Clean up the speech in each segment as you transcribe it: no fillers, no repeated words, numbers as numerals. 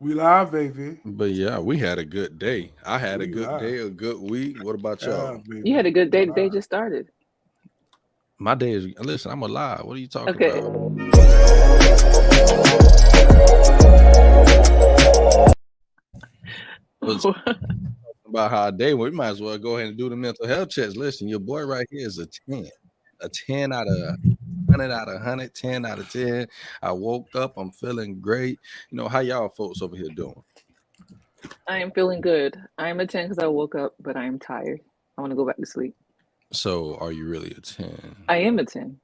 We live, baby. But yeah, we had a good day. I had a We good live. day, a good week. What about Yeah, y'all? You baby. had a good We day. The day live. just started. My day is listen, I'm alive. What are you talking Okay. about? Was about how our day went. We might as well go ahead and do the mental health checks. Listen, your boy right here is a 10. A 10 out of 100 out of 100, 10 out of 10. I woke up, I'm feeling great. How y'all folks over here doing? I am feeling good. I am a 10 because I woke up, but I am tired. I want to go back to sleep. So are you really a 10? I am a 10.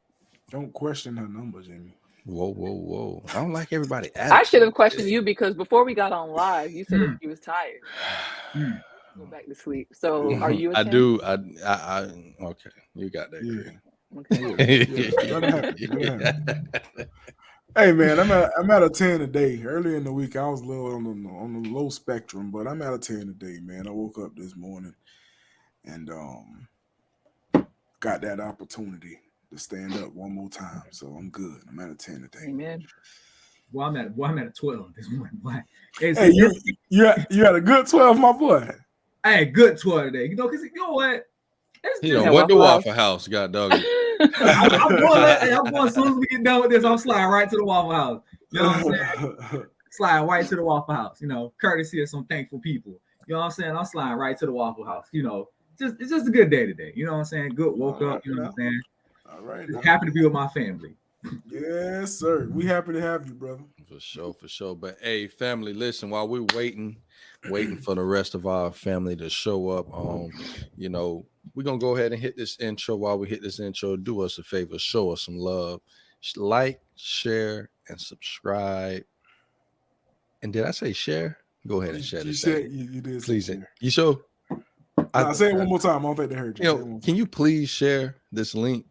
Don't question her number, Jamie. Whoa, whoa, whoa. I don't like everybody I should have attitude questioned today. you because before we got on live, you said that you was tired. Go back to sleep. So are you a I 10? do. Okay. You got that, Yeah, Greg. Okay. yeah. Let it happen. Let it happen. Hey man, I'm at a 10 today. Early in the week, I was a little on the low spectrum, but I'm at a 10 today, man. I woke up this morning and got that opportunity to stand up one more time. So I'm good. I'm at a 10 today. Amen. Well, I'm at a 12 this morning. Boy. Hey, Hey, you had a good 12, my boy. I had good 12 today. Because you know what? He At don't went to Waffle Waffle House, God dog it. I'm going as soon as we get done with this. I'm sliding right to the Waffle House. You know what I'm saying? Slide right to the Waffle House. Courtesy of some thankful people. You know what I'm saying? I'm sliding right to the Waffle House. It's just a good day today. You know what I'm saying? Good woke up. You know what I'm saying? All right. Just happy to be with my family. Yes, sir. We happy to have you, brother. For sure. But hey, family, listen, while we're waiting for the rest of our family to show up, we're gonna go ahead and hit this intro. While we hit this intro, do us a favor, show us some love. Like, share, and subscribe. And did I say share? Go ahead and share this. You did say Please. share. You sure? I'll say it one more time. I don't think they heard you. Can you please share this link,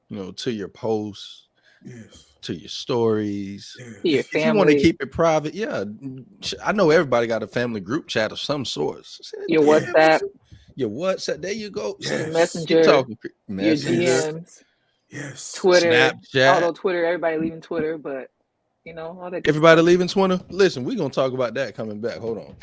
to your posts, yes, to your stories, yes. To your if you want to family. keep it private, yeah. I know everybody got a family group chat of some sort. Your WhatsApp. Your WhatsApp. There you go. Yes. Messenger. Your DMs. Yes. Twitter. Snapchat. Although Twitter, everybody leaving Twitter, but all that. Everybody leaving Twitter. Listen, we're gonna talk about that coming back. Hold on.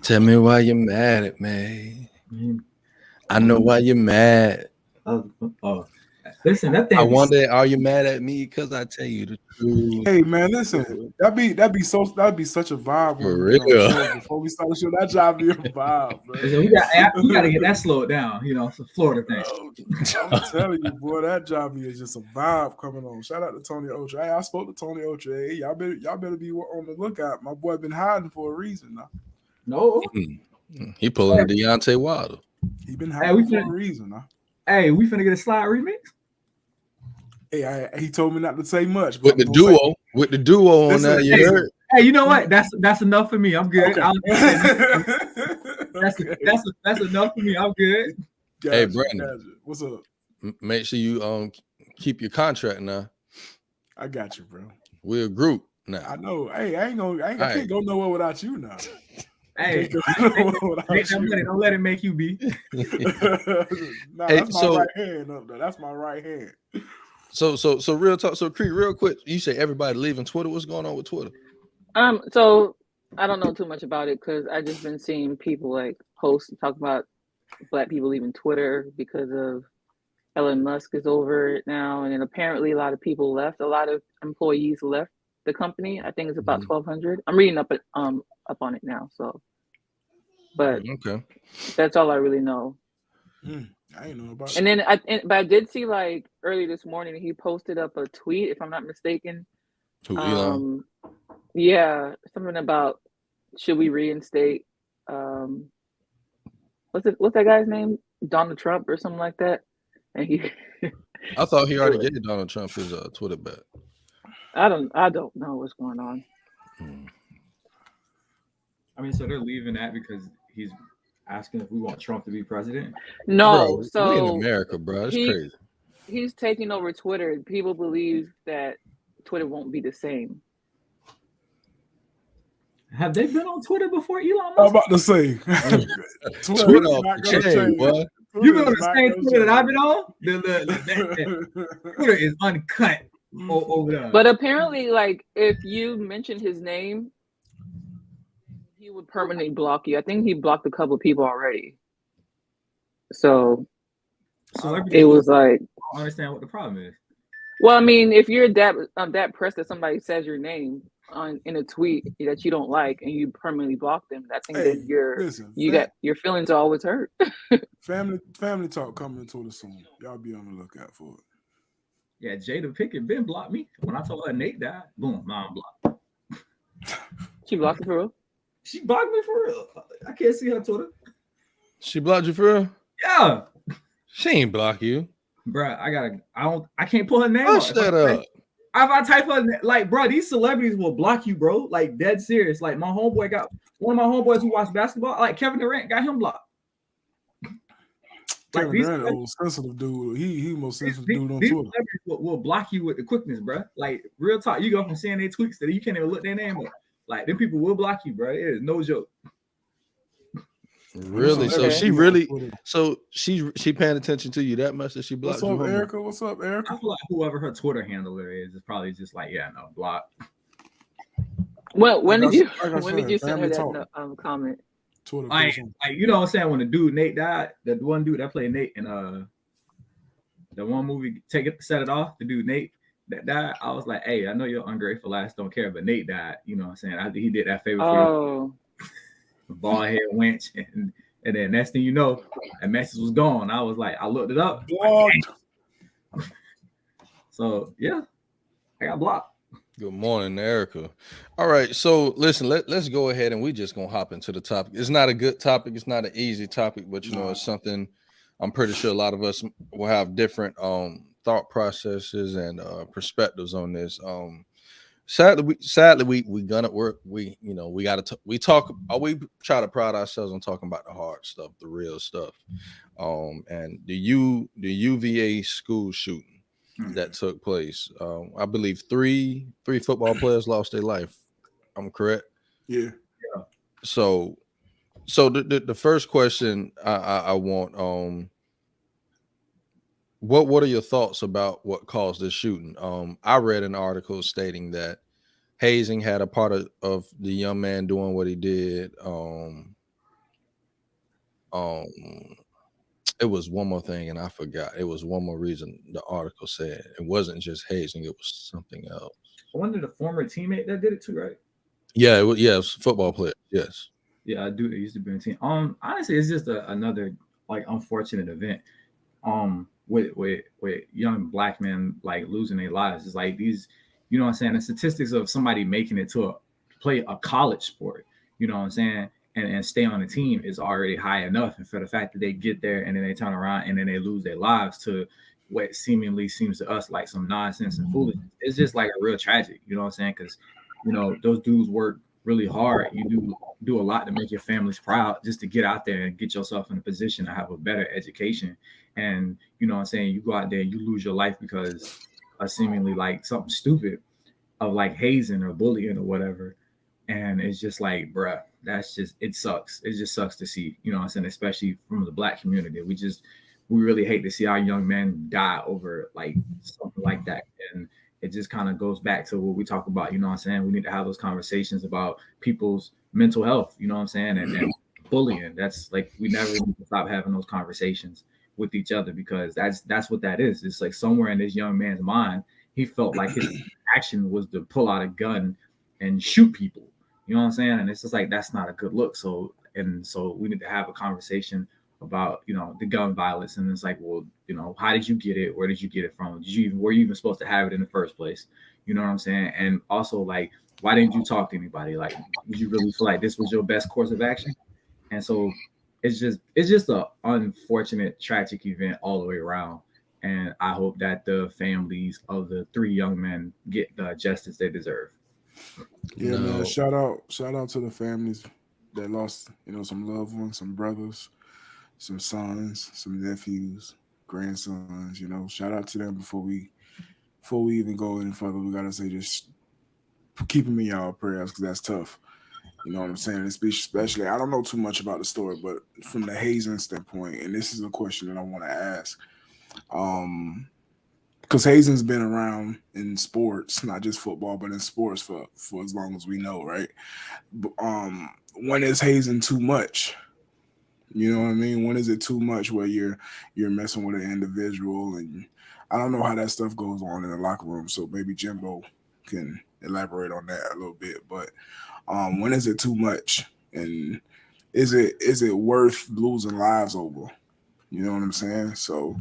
Tell me why you're mad at me. I know why you're mad. Listen, that thing. I wonder, are you mad at me because I tell you the truth? Hey man, listen, that'd be such a vibe For when we get on the real. show before we start the show. That job be a vibe, man. We gotta get that slowed down. It's a Florida thing. I'm telling you, boy, that job is just a vibe coming on. Shout out to Tony Ocho. Hey, I spoke to Tony Ocho. Hey, y'all better be on the lookout. My boy been hiding for a reason now. No, he pulling Deontay Wilder. He been hiding for a reason now. Hey, we finna get a slide remix. Hey, he told me not to say much. With the duo on that, you heard? Hey, you know what? That's enough for me. I'm good. Okay. That's enough for me. I'm good. Gotcha, hey, Brandon, what's up? Make sure you keep your contract now. I got you, bro. We're a group now. I know. Hey, I can't go nowhere without you now. Hey, make that money. Don't let it make you be. Nah, that's my right hand up there. That's my right hand. So real talk. So Creek, real quick, you say everybody leaving Twitter. What's going on with Twitter? So I don't know too much about it because I just been seeing people like post and talk about Black people leaving Twitter because of Elon Musk is over it now, and then apparently a lot of people left. A lot of employees left the company. I think it's about 1,200. I'm reading up on it now. So, but Okay, that's all I really know. I ain't know about And then but I did see like early this morning he posted up a tweet, if I'm not mistaken. who Elon? Yeah, something about should we reinstate what's that guy's name? Donald Trump or something like that. And he I thought he already gave Donald Trump his Twitter back. I don't know what's going on. I mean, so they're leaving that because he's asking if we want Trump to be president. No, Bro, so we in America, bro. It's crazy. He's taking over Twitter. People believe that Twitter won't be the same. Have they been on Twitter before, Elon Musk? I'm about to say. Twitter off the chain, boy. You been on the same Twitter that I've been on? Twitter is uncut over there. But apparently, like, if you mention his name, he would permanently block you. I think he blocked a couple of people already. So it was like, I don't understand what the problem is. Well, I mean, if you're that pressed that somebody says your name in a tweet that you don't like and you permanently block them, I think that your feelings are always hurt. family talk coming to the soon. Y'all be on the lookout for it. Yeah, Jada Pinkett been blocked me. When I told her Nate died, boom, now I'm blocked. She blocked you for real? She blocked me for real. I can't see her Twitter. She blocked you for real? Yeah. She ain't block you. Bruh, I can't pull her name. Hush that up. If I type her, like, bro, these celebrities will block you, bro. Like, dead serious. Like, my homeboy got one of my homeboys who watch basketball, like Kevin Durant, got him blocked. Kevin Durant, old sensitive dude. He most sensitive dude on these Twitter. Celebrities will block you with the quickness, bro. Like, real talk. You go from seeing their tweets that you can't even look their name up. Like, them people will block you, bro. It is no joke. Really? So she really? So she paying attention to you that much that she blocked you? Erica? What's up, Erica? I feel like whoever her Twitter handler is probably just like, yeah, no, block. Well, when did you send her that comment? Twitter, like, you know what I'm saying? When the dude Nate died, the one dude that played Nate in the one movie Set It Off, the dude Nate that died, I was like, hey, I know you're ungrateful ass, don't care, but Nate died. You know what I'm saying? After he did that favor for you. Bald head wench, and then next thing you know, that message was gone. I was like, I looked it up. So yeah, I got blocked. Good morning, Erica. All right, so listen, let's go ahead and we just gonna hop into the topic. It's not a good topic, it's not an easy topic, but you know, it's something I'm pretty sure a lot of us will have different thought processes and perspectives on this. Sadly, we gonna work. We try to pride ourselves on talking about the hard stuff, the real stuff. And the UVA school shooting that took place. I believe three football players lost their life. I'm correct? Yeah. So the first question I want what are your thoughts about what caused this shooting? I read an article stating that hazing had a part of the young man doing what he did. It was one more thing, and I forgot. It was one more reason the article said. It wasn't just hazing; it was something else. I wonder the former teammate that did it too, right? Yeah, it was a football player. Yes. Yeah, I do. It used to be a team. Honestly, it's just another like unfortunate event. With young black men like losing their lives. It's like these, you know what I'm saying? The statistics of somebody making it to play a college sport, you know what I'm saying, and stay on the team is already high enough. And for the fact that they get there and then they turn around and then they lose their lives to what seemingly seems to us like some nonsense and foolishness, it's just like a real tragedy, you know what I'm saying? Because, you know, those dudes work really hard. You do a lot to make your families proud just to get out there and get yourself in a position to have a better education. And you know what I'm saying, you go out there and you lose your life because of seemingly like something stupid of like hazing or bullying or whatever. And it's just like, bruh, it sucks. It just sucks to see, you know what I'm saying, especially from the black community. we really hate to see our young men die over like something like that. And it just kind of goes back to what we talk about, you know what I'm saying? We need to have those conversations about people's mental health, you know what I'm saying? And bullying. That's like we never need to stop having those conversations with each other, because that's what that is. It's like somewhere in this young man's mind, he felt like his action was to pull out a gun and shoot people. You know what I'm saying? And it's just like that's not a good look. So we need to have a conversation about, you know, the gun violence. And it's like, well, you know, how did you get it? Where did you get it from? Were you even supposed to have it in the first place? You know what I'm saying? And also, like, why didn't you talk to anybody? Like, did you really feel like this was your best course of action? And so it's just a unfortunate, tragic event all the way around. And I hope that the families of the 3 young men get the justice they deserve. Yeah, No. man. Shout out to the families that lost, you know, some loved ones, some brothers, some sons, some nephews, grandsons. You know, shout out to them before we even go any further. We gotta say just keep them in y'all prayers, because that's tough. You know what I'm saying? Especially, I don't know too much about the story, but from the hazing standpoint, and this is a question that I want to ask, because hazing's been around in sports, not just football, but in sports for as long as we know, right? When is hazing too much? You know what I mean? When is it too much where you're messing with an individual? And I don't know how that stuff goes on in the locker room, so maybe Jimbo can elaborate on that a little bit. But when is it too much? And is it worth losing lives over? You know what I'm saying? So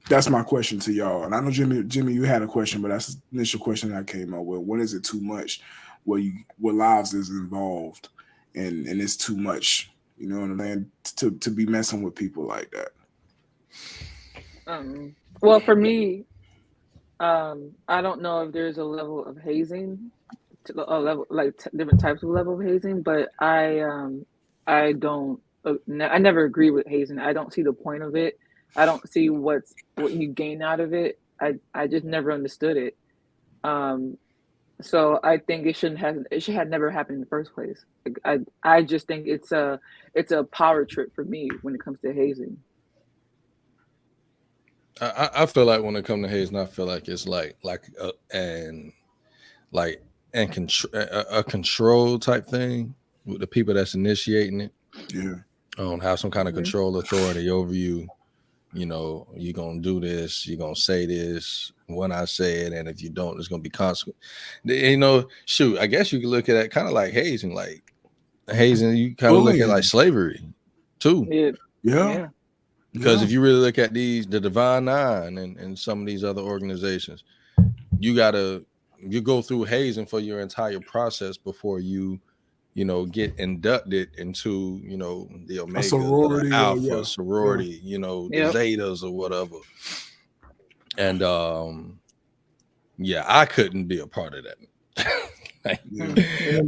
that's my question to y'all. And I know Jimmy, you had a question, but that's the initial question I came up with. When is it too much where lives is involved and it's too much, you know what I'm saying, to be messing with people like that? Well, for me, I don't know if there's a level of hazing, a level like different types of level of hazing, but I don't, I never agree with hazing. I don't see the point of it. I don't see what you gain out of it. I just never understood it. So I think it should have never happened in the first place. Like, I just think it's a power trip for me when it comes to hazing. I feel like when it comes to hazing, I feel like it's like a control type thing with the people that's initiating it. Yeah. Have some kind of control authority over you. You know, you're gonna do this, you're gonna say this when I say it, and if you don't, there's gonna be consequence. You know, shoot, I guess you can look at it kind of like hazing. Like hazing, you kind of look at like slavery too. Yeah. Because if you really look at the Divine Nine and some of these other organizations, you go through hazing for your entire process before you get inducted into, the Omega, sorority, the Alpha sorority, the Zetas or whatever. And I couldn't be a part of that.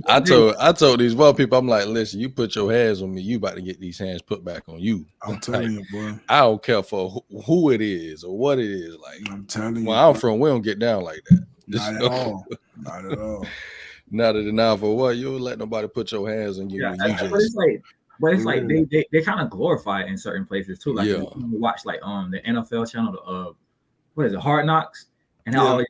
I told these one people, I'm like, listen, you put your hands on me, you about to get these hands put back on you. I'm telling you, boy. I don't care for who it is or what it is. Like, I'm telling you, where I'm from, we don't get down like that. Not at all. Not at all. Not at enough for what you don't let nobody put your hands on you. Yeah, but it's like they kind of glorify it in certain places too. Like you watch like the NFL channel, what is it, Hard Knocks, and how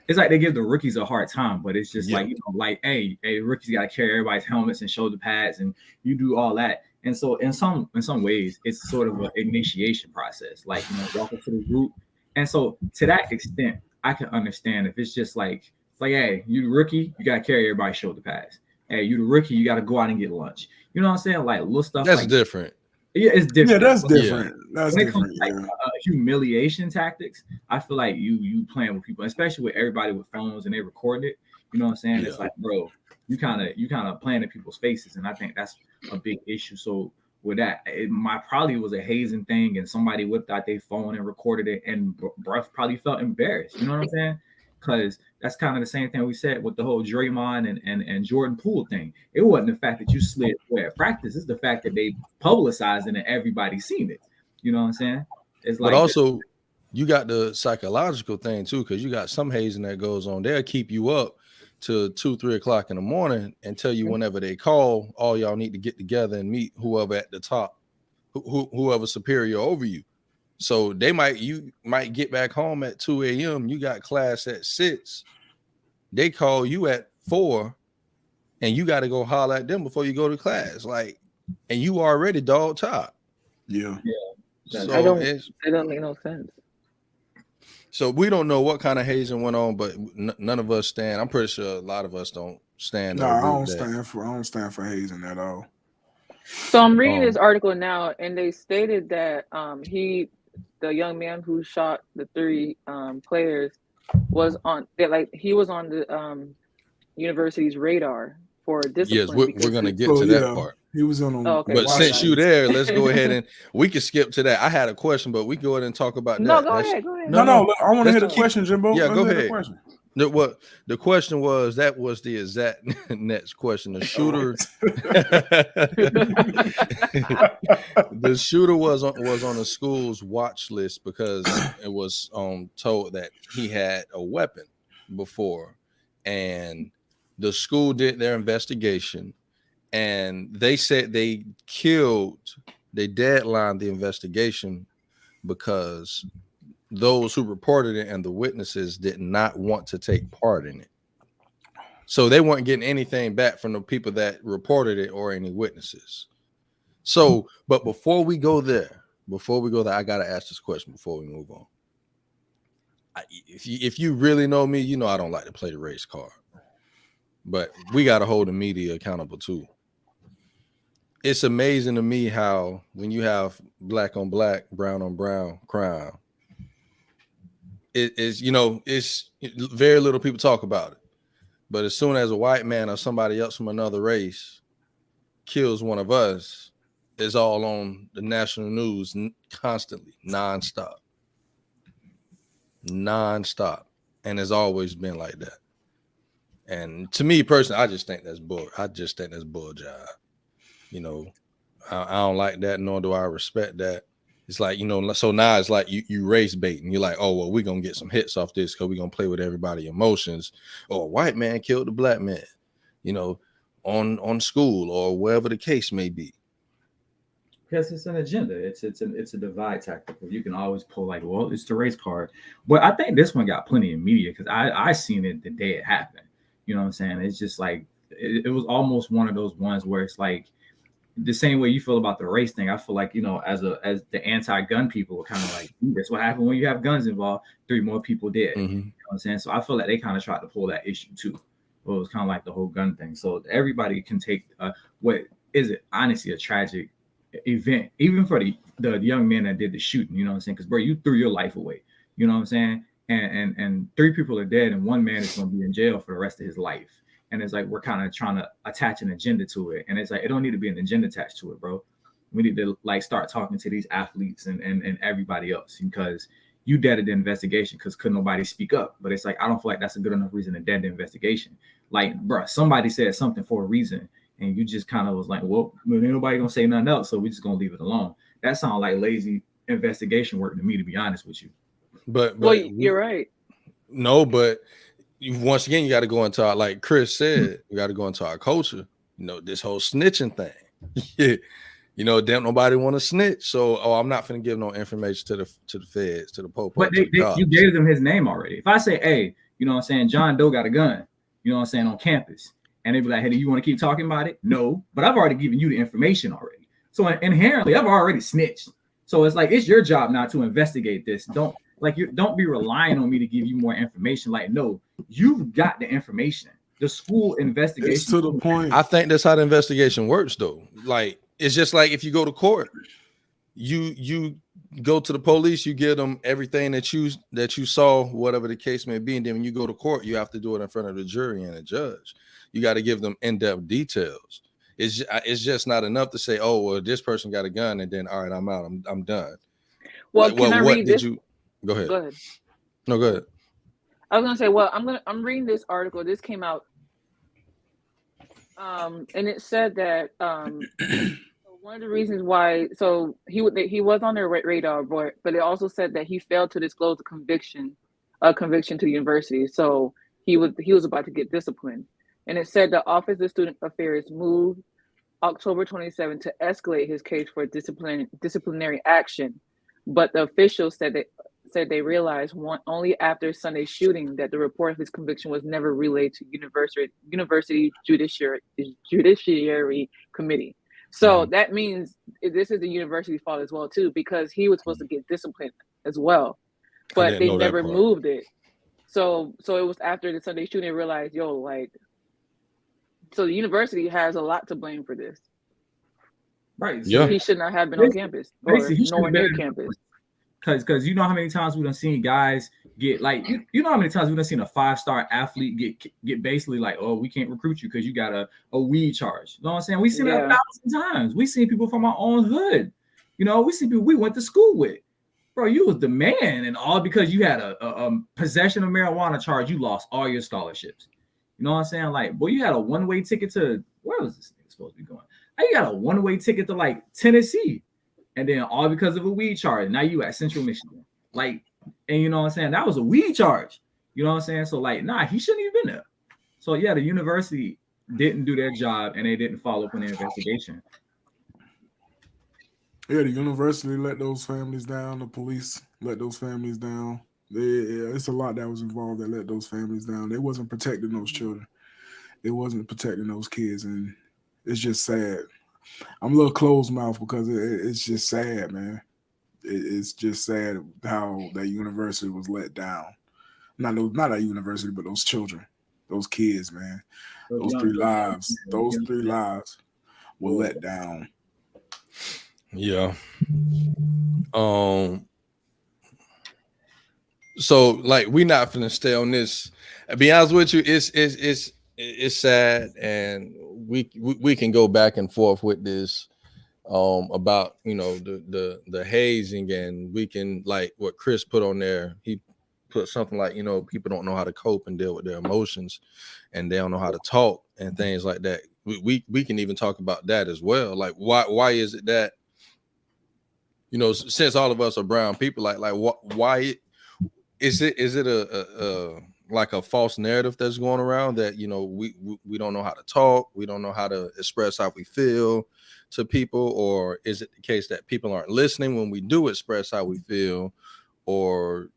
it's like they give the rookies a hard time, but it's just like, like, hey, rookies got to carry everybody's helmets and shoulder pads, and you do all that. And so in some ways, it's sort of an initiation process, like, walking to the group. And so to that extent, I can understand if it's just like, hey, you the rookie, you got to carry everybody's shoulder pads. Hey, you the rookie, you got to go out and get lunch. You know what I'm saying? Like little stuff. That's like different. Yeah, it's different. Yeah, that's different. That's when different. It comes to, humiliation tactics, I feel like you playing with people, especially with everybody with phones and they record it. You know what I'm saying? Yeah. It's like, bro, you kind of playing in people's faces, and I think that's a big issue. So with that, it probably was a hazing thing, and somebody whipped out their phone and recorded it, and Bruff probably felt embarrassed. You know what I'm saying? Because that's kind of the same thing we said with the whole Draymond and Jordan Poole thing. It wasn't the fact that you slid at practice. It's the fact that they publicized it and everybody seen it. You know what I'm saying? It's like, but also you got the psychological thing too, because you got some hazing that goes on. They'll keep you up to 2-3 o'clock in the morning and tell you whenever they call, all y'all need to get together and meet whoever at the top whoever superior over you. So you might get back home at 2 a.m. You got class at 6. They call you at 4, and you got to go holler at them before you go to class. Like, and you already dog top. Yeah. So it don't make no sense. So we don't know what kind of hazing went on, but none of us stand. I'm pretty sure a lot of us don't stand. No, I don't stand for hazing at all. So I'm reading this article now, and they stated that the young man who shot the 3 players, was on the university's radar for discipline. Yes, we're gonna get to that part. He was on. But since you there, let's go ahead and we can skip to that. I had a question, but we go ahead and talk about that. No, go ahead. No, I want to hear the question, Jimbo. Yeah, go ahead. The question was, that was the exact next question. The shooter, the shooter was on the school's watch list because it was told that he had a weapon before, and the school did their investigation, and they said they deadlined the investigation because those who reported it and the witnesses did not want to take part in it. So they weren't getting anything back from the people that reported it or any witnesses. So, but before we go there, I got to ask this question before we move on. If you really know me, you know I don't like to play the race card, but we got to hold the media accountable too. It's amazing to me how when you have black on black, brown on brown crime, it's very little people talk about it. But as soon as a white man or somebody else from another race kills one of us, it's all on the national news constantly, nonstop. And it's always been like that. And to me personally, I just think that's bull jive. You know, I don't like that, nor do I respect that. It's like, so now it's like you race bait, and you're like, oh, well, we're going to get some hits off this because we're going to play with everybody's emotions. Or a white man killed a black man, on school or wherever the case may be. Because it's an agenda. It's a divide tactic. You can always pull like, well, it's the race card. But I think this one got plenty of media because I seen it the day it happened. You know what I'm saying? It's just like, it was almost one of those ones where it's like, the same way you feel about the race thing, I feel like, as the anti-gun people are kind of like, that's what happened when you have guns involved. 3 more people dead. Mm-hmm. You know what I'm saying? So I feel like they kind of tried to pull that issue too. Well, it was kind of like the whole gun thing. So everybody can take honestly a tragic event, even for the young man that did the shooting. You know what I'm saying? Because bro, you threw your life away. You know what I'm saying? And 3 people are dead, and 1 man is going to be in jail for the rest of his life. And it's like, we're kind of trying to attach an agenda to it. And it's like, it don't need to be an agenda attached to it, bro. We need to like start talking to these athletes and everybody else, because you dead the investigation because couldn't nobody speak up. But it's like, I don't feel like that's a good enough reason to dead the investigation. Like, bro, somebody said something for a reason, and you just kind of was like, well, ain't nobody gonna say nothing else, so we just gonna leave it alone. That sounds like lazy investigation work to me, to be honest with you. But well, you're right. No, but once again, you got to go into our, like Chris said, we got to go into our culture. This whole snitching thing. Damn, nobody want to snitch. So, I'm not finna give no information to the feds, to the popo. But you gave them his name already. If I say, hey, you know what I'm saying, John Doe got a gun, you know what I'm saying, on campus, and they be like, hey, do you want to keep talking about it? No, but I've already given you the information already. So inherently, I've already snitched. So it's like, it's your job now to investigate this. Don't be relying on me to give you more information. Like, no, you've got the information. The school investigation. It's to the point. I think that's how the investigation works, though. Like, it's just like if you go to court, you go to the police, you give them everything that you saw, whatever the case may be, and then when you go to court, you have to do it in front of the jury and a judge. You got to give them in-depth details. It's just not enough to say, oh, well, this person got a gun, and then all right, I'm out, I'm done. Well, can I read this? Go ahead. Go ahead. No, go ahead. I was gonna say, well, I'm reading this article. This came out, and it said that one of the reasons why, so he was on their radar, but it also said that he failed to disclose a conviction to the university. So he was about to get disciplined, and it said the Office of Student Affairs moved October 27th to escalate his case for disciplinary action, but the officials said they realized only after Sunday's shooting that the report of his conviction was never relayed to university judiciary committee. So that means this is the university's fault as well too, because he was supposed to get disciplined as well, but they never moved it. So it was after the Sunday shooting, they realized, so the university has a lot to blame for this. Right. Yeah. He should not have been on campus or nowhere near campus. Because you know how many times we done seen guys get like you know how many times we done seen a 5-star athlete get basically like, oh, we can't recruit you because you got a weed charge. You know what I'm saying? We seen it 1,000 times. We seen people from our own hood. You know, we see people we went to school with. Bro, you was the man, and all because you had a possession of marijuana charge, you lost all your scholarships. You know what I'm saying? Like, boy, you had a one-way ticket to where was this nigga supposed to be going? You got a one-way ticket to like Tennessee. And then all because of a weed charge. Now you at Central Michigan. Like, and you know what I'm saying? That was a weed charge. You know what I'm saying? So like, nah, he shouldn't have been there. So yeah, the university didn't do their job and they didn't follow up on the investigation. Yeah, the university let those families down. The police let those families down. It's a lot that was involved that let those families down. They wasn't protecting those children. They wasn't protecting those kids. And it's just sad. I'm a little closed mouth because it's just sad, man. It's just sad how that university was let down. Not that university, but those children, those kids, man. Those three lives were let down. Yeah. So like we not finna stay on this. To be honest with you, it's sad, and we can go back and forth with this about the hazing, and we can like what Chris put on there. He put something like people don't know how to cope and deal with their emotions, and they don't know how to talk and things like that. We can even talk about that as well. Like why is it that since all of us are brown people, like why is it a like a false narrative that's going around that we don't know how to talk, we don't know how to express how we feel to people, or is it the case that people aren't listening when we do express how we feel, or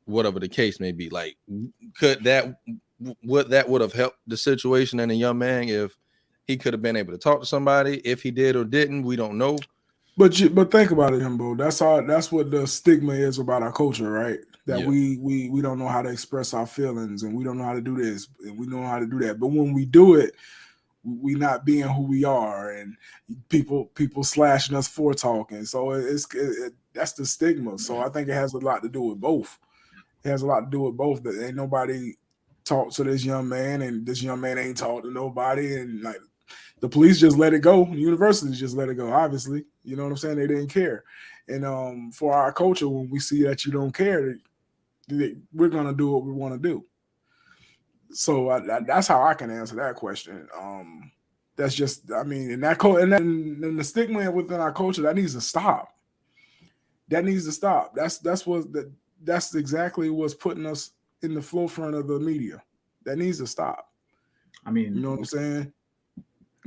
whatever the case may be? Like, would that have helped the situation in a young man if he could have been able to talk to somebody? If he did or didn't, we don't know. But think about it, Himbo. That's what the stigma is about our culture, right? That we don't know how to express our feelings, and we don't know how to do this, and we don't know how to do that. But when we do it, we not being who we are, and people slashing us for talking. So that's the stigma. So I think it has a lot to do with both. It has a lot to do with both. That ain't nobody talked to this young man, and this young man ain't talked to nobody, and like the police just let it go. The university just let it go. Obviously, you know what I'm saying? They didn't care. And for our culture, when we see that you don't care, we're gonna do what we want to do. So that's how I can answer that question. That's just, I mean, and the stigma within our culture that needs to stop. That needs to stop. That's exactly what's putting us in the forefront of the media. That needs to stop. I mean, you know what I'm saying?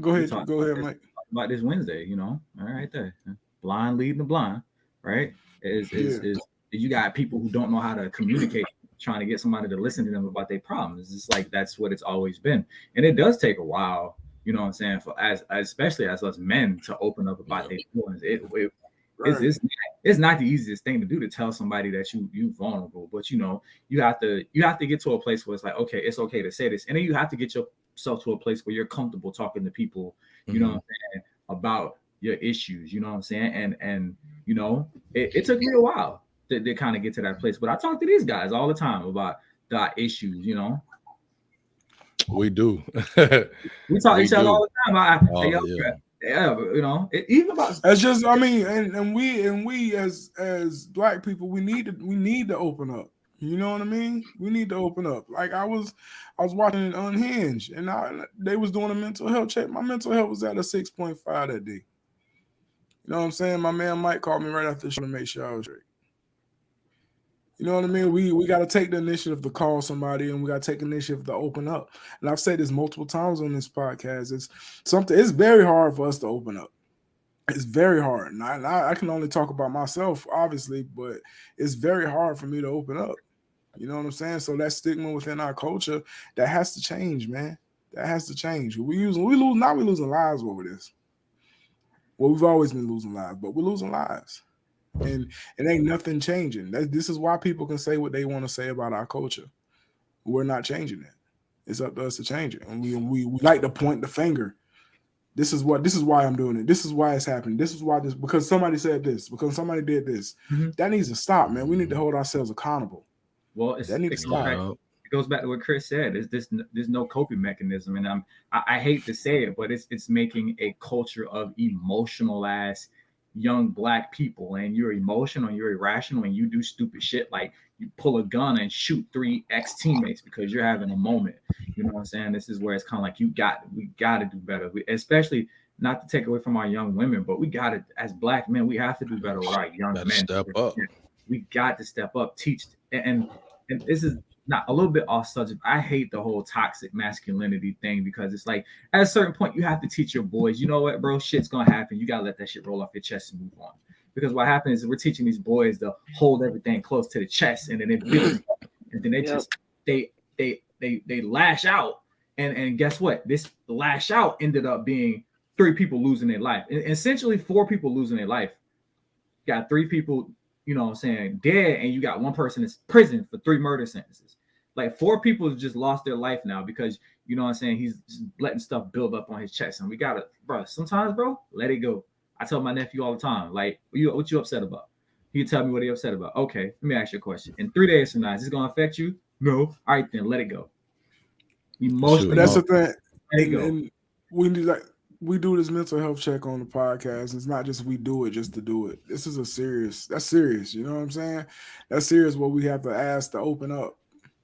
Go ahead, Mike. About this Wednesday, all right there. Blind leading the blind, right? Is you got people who don't know how to communicate, trying to get somebody to listen to them about their problems. It's like that's what it's always been. And it does take a while, you know what I'm saying, for especially as us men to open up about their feelings. It's not the easiest thing to do to tell somebody that you vulnerable, but you have to get to a place where it's like, okay, it's okay to say this, and then you have to get yourself to a place where you're comfortable talking to people, you know what I'm saying, about your issues, you know what I'm saying, and it took me a while to kind of get to that place, but I talk to these guys all the time about the issues, We do. We talk to each other all the time. Even about that's just, I mean, and we as black people, we need to open up. You know what I mean? We need to open up. Like I was watching Unhinged, and they was doing a mental health check. My mental health was at a 6.5 that day. You know what I'm saying? My man Mike called me right after the show to make sure I was straight. You know what I mean? We got to take the initiative to call somebody, and we got to take the initiative to open up. And I've said this multiple times on this podcast. It's very hard for us to open up. It's very hard. And I can only talk about myself, obviously, but it's very hard for me to open up. You know what I'm saying? So that stigma within our culture, that has to change, man. That has to change. We're losing lives over this. Well, we've always been losing lives, but we're losing lives. And it ain't nothing changing. This is why people can say what they want to say about our culture. We're not changing it. It's up to us to change it. And we like to point the finger. This is why I'm doing it. This is why it's happening. This is why because somebody said this, because somebody did this. Mm-hmm. That needs to stop, man. We need to hold ourselves accountable. Well, it goes back to what Chris said. There's no coping mechanism, and I hate to say it, but it's making a culture of emotional ass young black people, and you're emotional and you're irrational and you do stupid shit like you pull a gun and shoot 3 ex-teammates because you're having a moment. You know what I'm saying? This is where it's kind of like we got to do better. Especially not to take away from our young women, but we got to, as black men, we have to do better with our young men. Step up. We got to step up, teach, and this is not a little bit off subject. I hate the whole toxic masculinity thing because it's like at a certain point you have to teach your boys, you know what, bro, shit's gonna happen. You gotta let that shit roll off your chest and move on. Because what happens is we're teaching these boys to hold everything close to the chest, and then they build, and then they just they lash out, and guess what? This lash out ended up being 3 people losing their life, and essentially 4 people losing their life. You got 3 people, you know what I'm saying, dead, and you got 1 person in prison for 3 murder sentences. Like 4 people just lost their life now because, you know what I'm saying, he's just letting stuff build up on his chest. And we got to, bro, sometimes, bro, let it go. I tell my nephew all the time, like, what you upset about? He tell me what he upset about. Okay, let me ask you a question. In 3 days from now, is this going to affect you? No. All right, then let it go. Emotionally. That's the thing. Let it go. And we do this mental health check on the podcast. It's not just we do it just to do it. This is that's serious. You know what I'm saying? That's serious what we have to ask to open up.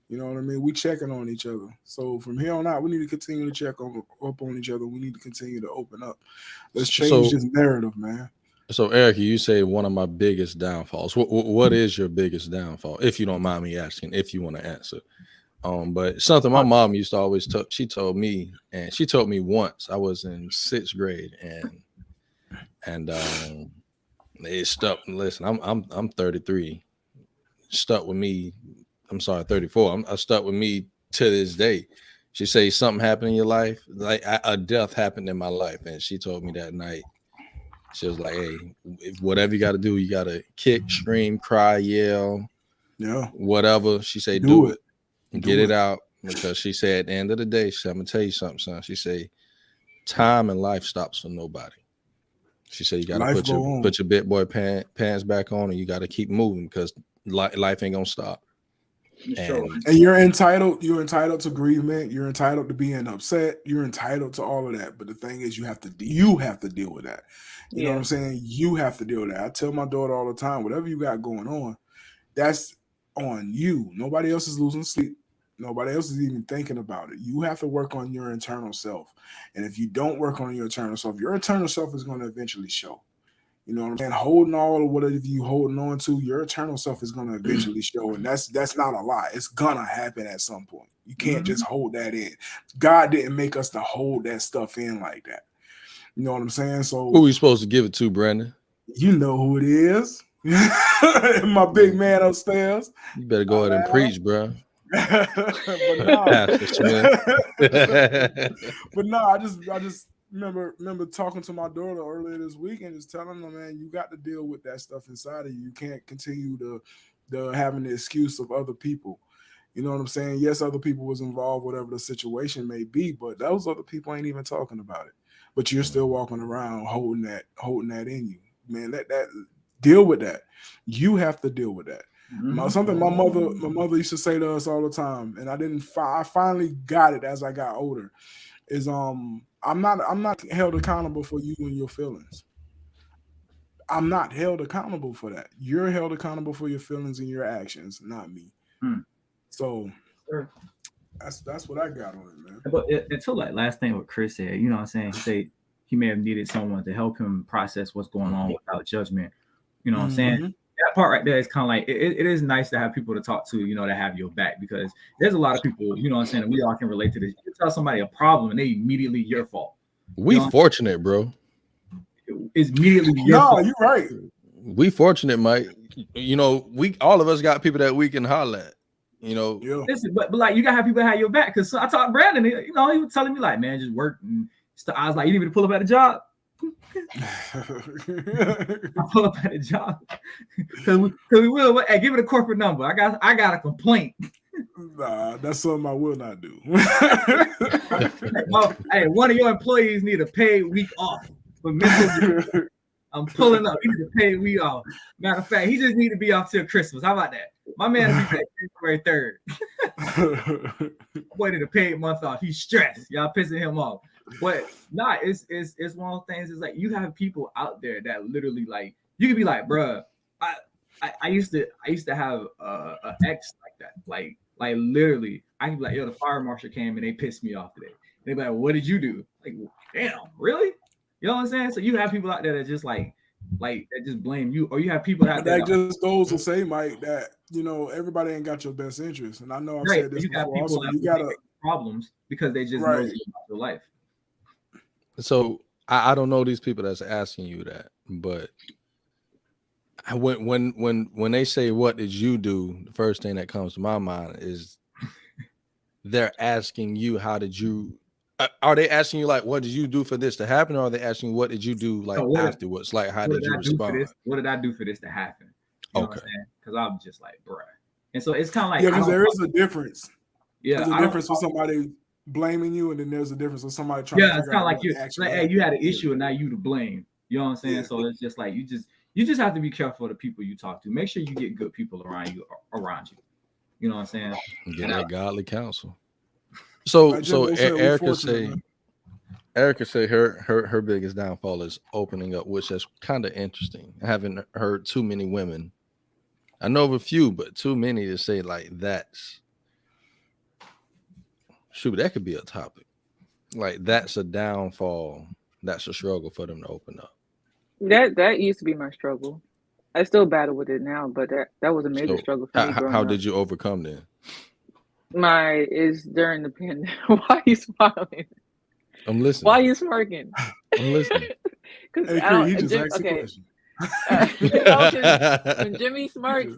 You know what I mean? We checking on each other. So from here on out, we need to continue to check up on each other. We need to continue to open up. Let's change this narrative, man. So, Eric, you say one of my biggest downfalls. What is your biggest downfall? If you don't mind me asking, if you want to answer. But something my mom used to always she told me once. I was in 6th grade, and it stuck. Listen, I'm 33. Stuck with me. I'm sorry, 34. I stuck with me to this day. She said something happened in your life, like a death happened in my life, and she told me that night. She was like, "Hey, whatever you got to do, you got to kick, scream, cry, yell, whatever." She said, "Do it, and get it out." Because she said, at the end of the day, she said, "I'm gonna tell you something, son." She said, "Time and life stops for nobody." She said, "You got to put your big boy pants back on, and you got to keep moving because life ain't gonna stop." And you're entitled to grievement, you're entitled to being upset, you're entitled to all of that. But the thing is, you have to deal with that. You know what I'm saying? You have to deal with that. I tell my daughter all the time, whatever you got going on, that's on you. Nobody else is losing sleep. Nobody else is even thinking about it. You have to work on your internal self. And if you don't work on your internal self is going to eventually show. You know what I'm saying? Holding all of whatever you holding on to, your eternal self is going to eventually show. And that's not a lie. It's going to happen at some point. You can't just hold that in. God didn't make us to hold that stuff in like that. You know what I'm saying? So who are you supposed to give it to, Brandon? You know who it is. My big man upstairs. You better go ahead and preach, bro. But no, I just remember talking to my daughter earlier this week and just telling her, man, you got to deal with that stuff inside of you. You can't continue to having the excuse of other people. You know what I'm saying? Yes, other people was involved, whatever the situation may be, but those other people ain't even talking about it. But you're still walking around holding that in you, man. That deal with that. You have to deal with that. Something my mother used to say to us all the time, and I finally got it as I got older. Is I'm not held accountable for you and your feelings. I'm not held accountable for that. You're held accountable for your feelings and your actions, not me. So that's what I got on it, man. But until that last thing what Chris said, you know what I'm saying? He said he may have needed someone to help him process what's going on without judgment. You know what I'm saying? that part right there is kind of like it is nice to have people to talk to, you know, to have your back, because there's a lot of people, you know what I'm saying, and we all can relate to this. You tell somebody a problem and they immediately your fault. We fortunate, bro. It's immediately your fault. No, you're right. We fortunate, Mike. You know, we all of us got people that we can holler at. You know, Yeah. Listen, but like you gotta have people that have your back. Because I talked to Brandon, you know, he was telling me like, man, just work and stuff. I was like, you need me to pull up at a job? I pull up at a job because we will. Hey, give it a corporate number. I got a complaint. Nah, that's something I will not do. Well, hey, one of your employees need a paid week off for mental. I'm pulling up. He need a paid week off. Matter of fact, he just need to be off till Christmas. How about that? My man will be back January 3rd. Boy did a paid month off. He's stressed. Y'all pissing him off. But nah, it's one of those things. It's like you have people out there that literally like you could be like, bruh, I used to have a ex like that. Like literally, I could be like, yo, the fire marshal came and they pissed me off today. They'd be like, what did you do? Like, damn, really? You know what I'm saying? So you have people out there that just like that just blame you, or you have people out there that just goes to say, Mike, that you know everybody ain't got your best interest. And I know I've said this before. Also, you gotta problems because they just know about your life. So I don't know these people that's asking you that, but when they say what did you do, the first thing that comes to my mind is they're asking you how did you. Are they asking you like what did you do for this to happen, or are they asking you what did you do like afterwards? Like how did you respond? What did I do for this to happen? You know what I'm saying? Because I'm just like, bruh. And so it's kind of like because there is a difference. Yeah, there's a difference with somebody blaming you, and then there's a difference with somebody trying. Yeah, it's kind of like you had an issue and now you to blame. You know what I'm saying? Yeah. So it's just like you just have to be careful of the people you talk to. Make sure you get good people around you. You know what I'm saying? Get that godly counsel. So Erica say her biggest downfall is opening up, which is kind of interesting. I haven't heard too many women. I know of a few, but too many to say like that's shoot, that could be a topic. Like that's a downfall. That's a struggle for them to open up. That used to be my struggle. I still battle with it now, but that was a major struggle for me. How did you overcome then? Is during the pandemic. Why are you smiling? I'm listening. Why are you smirking? I'm listening. Hey, he just asked a question. When Jimmy smirks,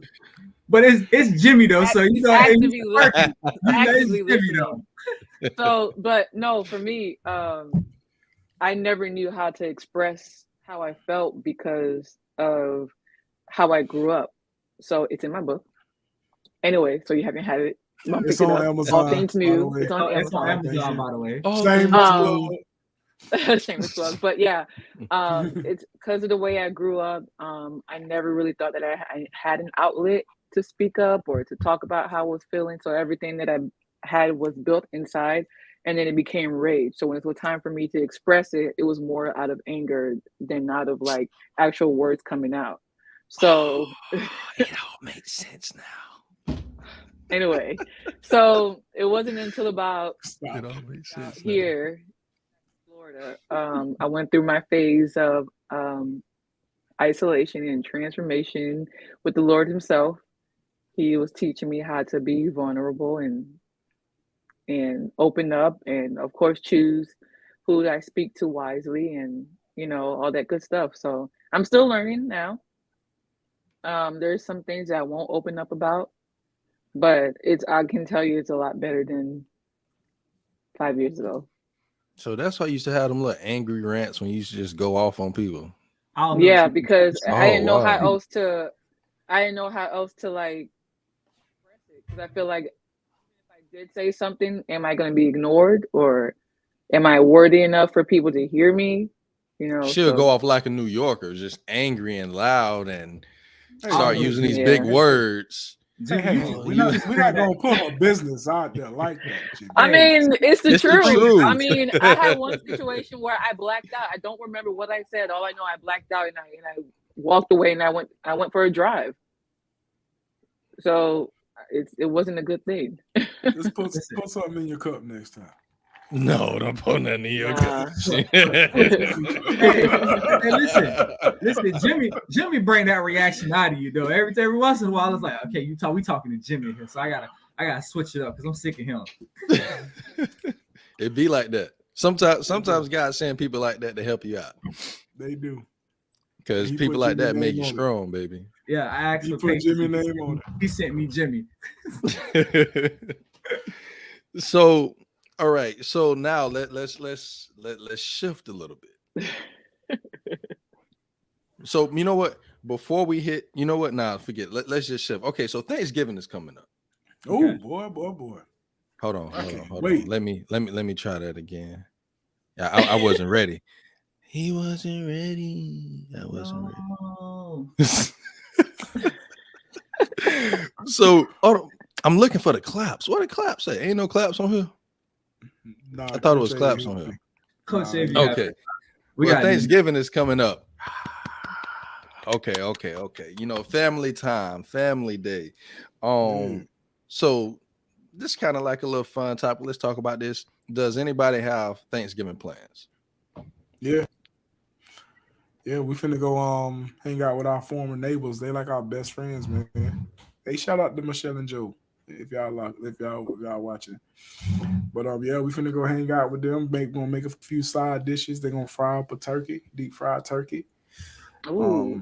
but it's Jimmy though, so you know actively listening. So, but no, for me, I never knew how to express how I felt because of how I grew up. So it's in my book. Anyway, so you haven't had it. It's on Amazon. All things new. It's on Amazon, by the way. Shameless plug. But yeah, it's because of the way I grew up. I never really thought that I had an outlet to speak up or to talk about how I was feeling. So everything that I had was built inside, and then it became rage. So when it was time for me to express it, it was more out of anger than out of like actual words coming out. So it all makes sense now. Anyway, so it wasn't until about here, Florida, I went through my phase of isolation and transformation with the Lord himself. He was teaching me how to be vulnerable and open up, and of course choose who I speak to wisely, and you know, all that good stuff. So I'm still learning now. There's some things that I won't open up about, but I can tell you it's a lot better than 5 years ago. So that's why you used to have them little angry rants when you used to just go off on people. Yeah, because I didn't know how else to like express it, because I feel like if I did say something, am I going to be ignored, or am I worthy enough for people to hear me? You know, she'll go off like a New Yorker, just angry and loud, and start using these big words. Hey, we're not gonna put a business out there like that. I mean, it's the truth. I mean, I had one situation where I blacked out. I don't remember what I said. All I know, I blacked out and I walked away and I went for a drive. So it wasn't a good thing. Just put something in your cup next time. No, don't put nothing in your Nah. Listen, Jimmy bring that reaction out of you though. Every once in a while, it's like, okay, we talking to Jimmy here, so I gotta switch it up because I'm sick of him. It be like that. Sometimes God send people like that to help you out. They do. Because people like that make you strong, baby. Yeah, I asked He for put Jimmy name on it. He sent me Jimmy. So, all right. So now let's shift a little bit. So you know what? Before we hit, you know what? Nah, forget. Let's just shift. Okay, so Thanksgiving is coming up. Oh Okay. boy. Hold on. Wait. Let me try that again. Yeah, I wasn't ready. He wasn't ready. I wasn't ready. So I'm looking for the claps. What the claps say? Ain't no claps on here. Nah, I thought it was claps on here. Okay. Well, Thanksgiving is coming up. Okay. You know, family time, family day. So this kind of like a little fun topic. Let's talk about this. Does anybody have Thanksgiving plans? Yeah, we finna go hang out with our former neighbors. They like our best friends, man. Hey, shout out to Michelle and Joe if y'all watching. But yeah, we finna go hang out with them. Gonna make a few side dishes. They're gonna fry up a turkey, deep fried turkey. Ooh.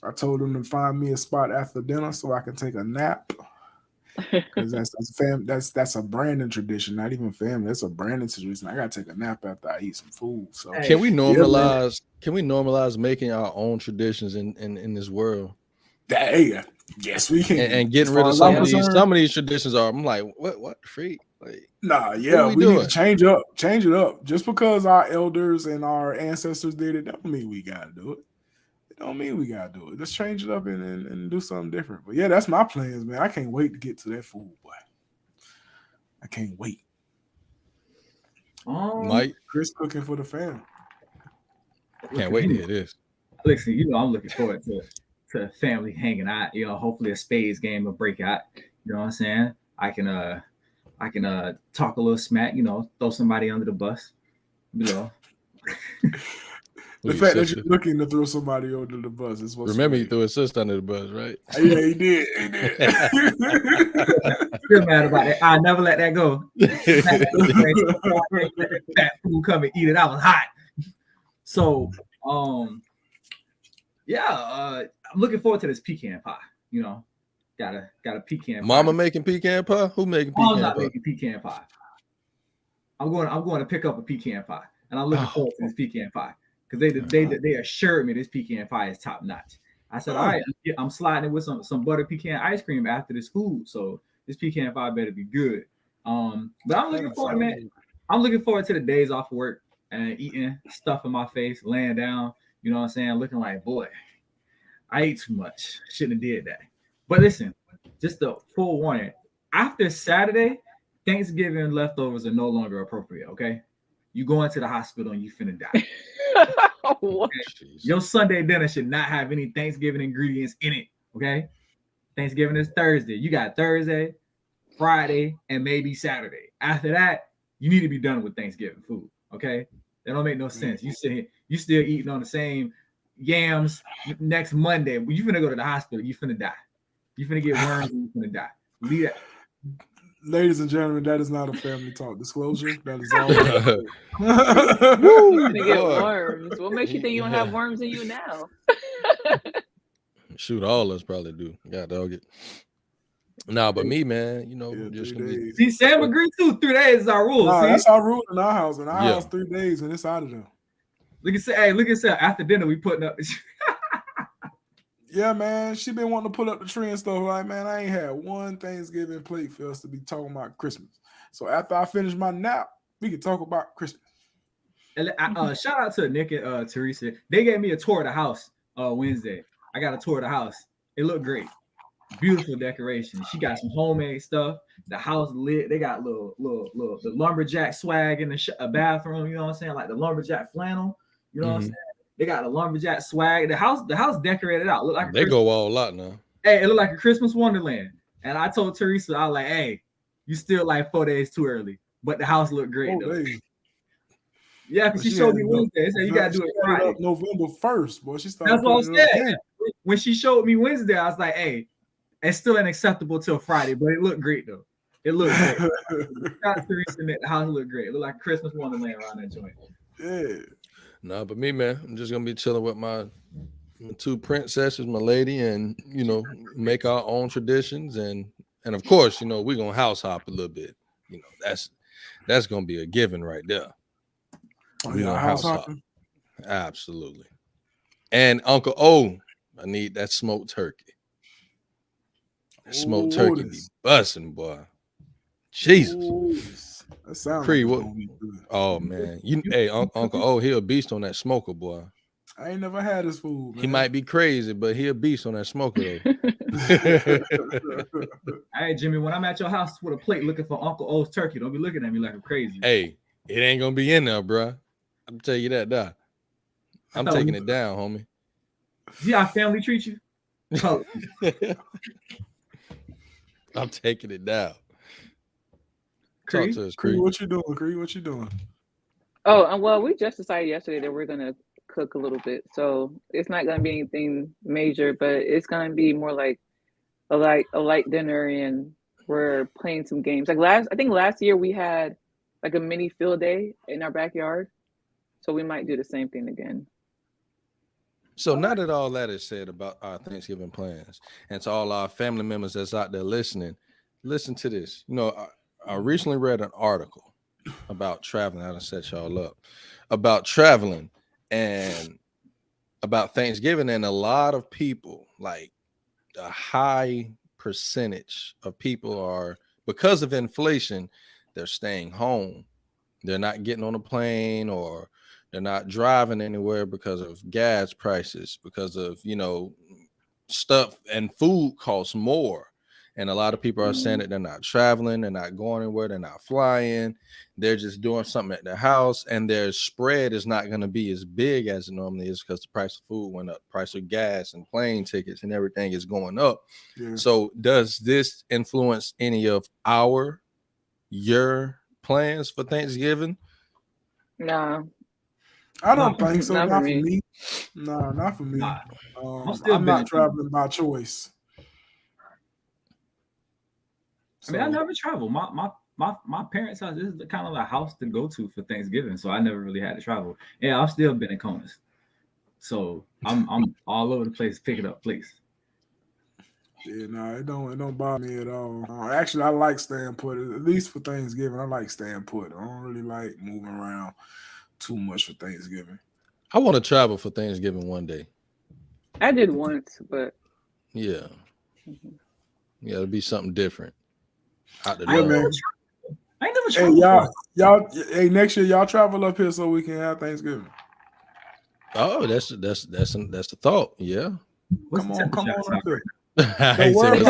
I told them to find me a spot after dinner so I can take a nap. Because that's a Brandon tradition, not even family. That's a Brandon tradition. I gotta take a nap after I eat some food. So can we normalize? Can we normalize making our own traditions in this world? Yes, we can. And getting rid of some of these. Some of these traditions are. I'm like, what freak? Like, we need to change it up. Just because our elders and our ancestors did it, don't mean we gotta do it. It don't mean we gotta do it. Let's change it up and do something different. But yeah, that's my plans, man. I can't wait to get to that food, boy. I can't wait. Mike, Chris cooking for the family. Can't wait to hear this. Listen, you know, I'm looking forward to family hanging out. You know, hopefully a spades game will break out. You know what I'm saying? I can talk a little smack. You know, throw somebody under the bus. You know. The fact that you're looking to throw somebody under the bus is what's remember funny. he threw his sister under the bus, right? Yeah, he did. Still mad about that. I never let that go. Fat food come and eat it. I was hot. So, I'm looking forward to this pecan pie. You know, got a pecan pie. Mama making pecan pie? Who making pecan pie? I'm not making pecan pie. I'm going to pick up a pecan pie, and I'm looking forward to this pecan pie. Because they assured me this pecan pie is top notch. I said, all right, I'm sliding it with some butter pecan ice cream after this food. So this pecan pie better be good. But I'm looking forward, man. I'm looking forward to the days off work and eating stuff in my face, laying down, you know what I'm saying? Looking like, boy, I ate too much. Shouldn't have did that. But listen, just a full warning. After Saturday, Thanksgiving leftovers are no longer appropriate, okay? You go into the hospital and you finna die. What? Your Sunday dinner should not have any Thanksgiving ingredients in it. Okay. Thanksgiving is Thursday. You got Thursday, Friday, and maybe Saturday. After that, you need to be done with Thanksgiving food. Okay. That don't make no sense. You still eating on the same yams next Monday. You finna go to the hospital. You finna die. You finna get worms and you finna die. Leave that. Ladies and gentlemen, that is not a family talk disclosure. That is all. You're gonna get worms. What makes you think you don't have worms in you now? Shoot, all of us probably do. God dog it. Nah, but me, man, you know, just gonna be. See, Sam agreed too. 3 days is our rule. Nah, that's our rule in our house. In our house, 3 days and it's out of there. Look at Sam. After dinner, we putting up. Yeah, man, she been wanting to put up the tree and stuff. Like, man, I ain't had one Thanksgiving plate for us to be talking about Christmas. So after I finish my nap, we can talk about Christmas. Shout out to Nick and Teresa. They gave me a tour of the house Wednesday. I got a tour of the house. It looked great. Beautiful decoration. She got some homemade stuff. The house lit. They got little the lumberjack swag in the bathroom. You know what I'm saying? Like the lumberjack flannel. You know what I'm saying? They got the lumberjack swag. The house decorated out. Look like they go all out now. Hey, it looked like a Christmas wonderland. And I told Teresa, I was like, hey, you still like 4 days too early. but the house looked great though. Days. Yeah, because she showed me Wednesday. Said you gotta do it Friday. Up November 1st, boy. She started. That's what I said. When she showed me Wednesday, I was like, "Hey, it's still unacceptable till Friday, but it looked great though. It looked great. Got Teresa in it. The house looked great. It looked like Christmas wonderland around that joint. Yeah. Nah, but me, man, I'm just gonna be chilling with my two princesses, my lady, and make our own traditions, and of course, we're gonna house hop a little bit. That's gonna be a given right there. Oh, yeah, house hopping. Absolutely. And Uncle O, I need that smoked turkey. Smoked turkey be busting, boy. Jesus. Ooh, that sounds Cree, like what? Oh man, hey, Uncle O, he a beast on that smoker, boy. I ain't never had this food. Man. He might be crazy, but he a beast on that smoker though. Hey Jimmy, when I'm at your house with a plate looking for Uncle O's turkey, don't be looking at me like I'm crazy. Hey, it ain't gonna be in there, bro. I'm tell you that, dog. I'm taking it down, homie. See how family treat you? Oh. I'm taking it down. Cree? Talk to us, Cree. Cree. What you doing, Cree? What you doing? Oh, well, we just decided yesterday that we're gonna cook a little bit, so it's not gonna be anything major, but it's gonna be more like a light dinner, and we're playing some games. Like I think last year we had like a mini field day in our backyard, so we might do the same thing again. So now that all that is said about our Thanksgiving plans, and to all our family members that's out there listening, listen to this. I recently read an article about traveling. I done set y'all up about traveling and about Thanksgiving, and a lot of people, like a high percentage of people, are, because of inflation, they're staying home. They're not getting on a plane, or they're not driving anywhere because of gas prices, because of, stuff, and food costs more. And a lot of people are saying that they're not traveling, they're not going anywhere, they're not flying, they're just doing something at their house, and their spread is not going to be as big as it normally is because the price of food went up, price of gas and plane tickets and everything is going up. Yeah. So does this influence any of your plans for Thanksgiving? No. I don't think so. Not for me. No, not for me. I'm not traveling by choice. I mean, I never travel. My parents' house, this is the kind of the house to go to for Thanksgiving, so I never really had to travel. Yeah, I've still been in Conus, so I'm all over the place picking up plates. Yeah, no, it don't bother me at all. Actually, I like staying put. At least for Thanksgiving, I like staying put. I don't really like moving around too much for Thanksgiving. I want to travel for Thanksgiving one day. I did once, but yeah, it'll be something different. I ain't never traveled. Hey, y'all. Hey, next year y'all travel up here so we can have Thanksgiving. Oh, that's the thought. Yeah. Come on up here. Hey, Brandon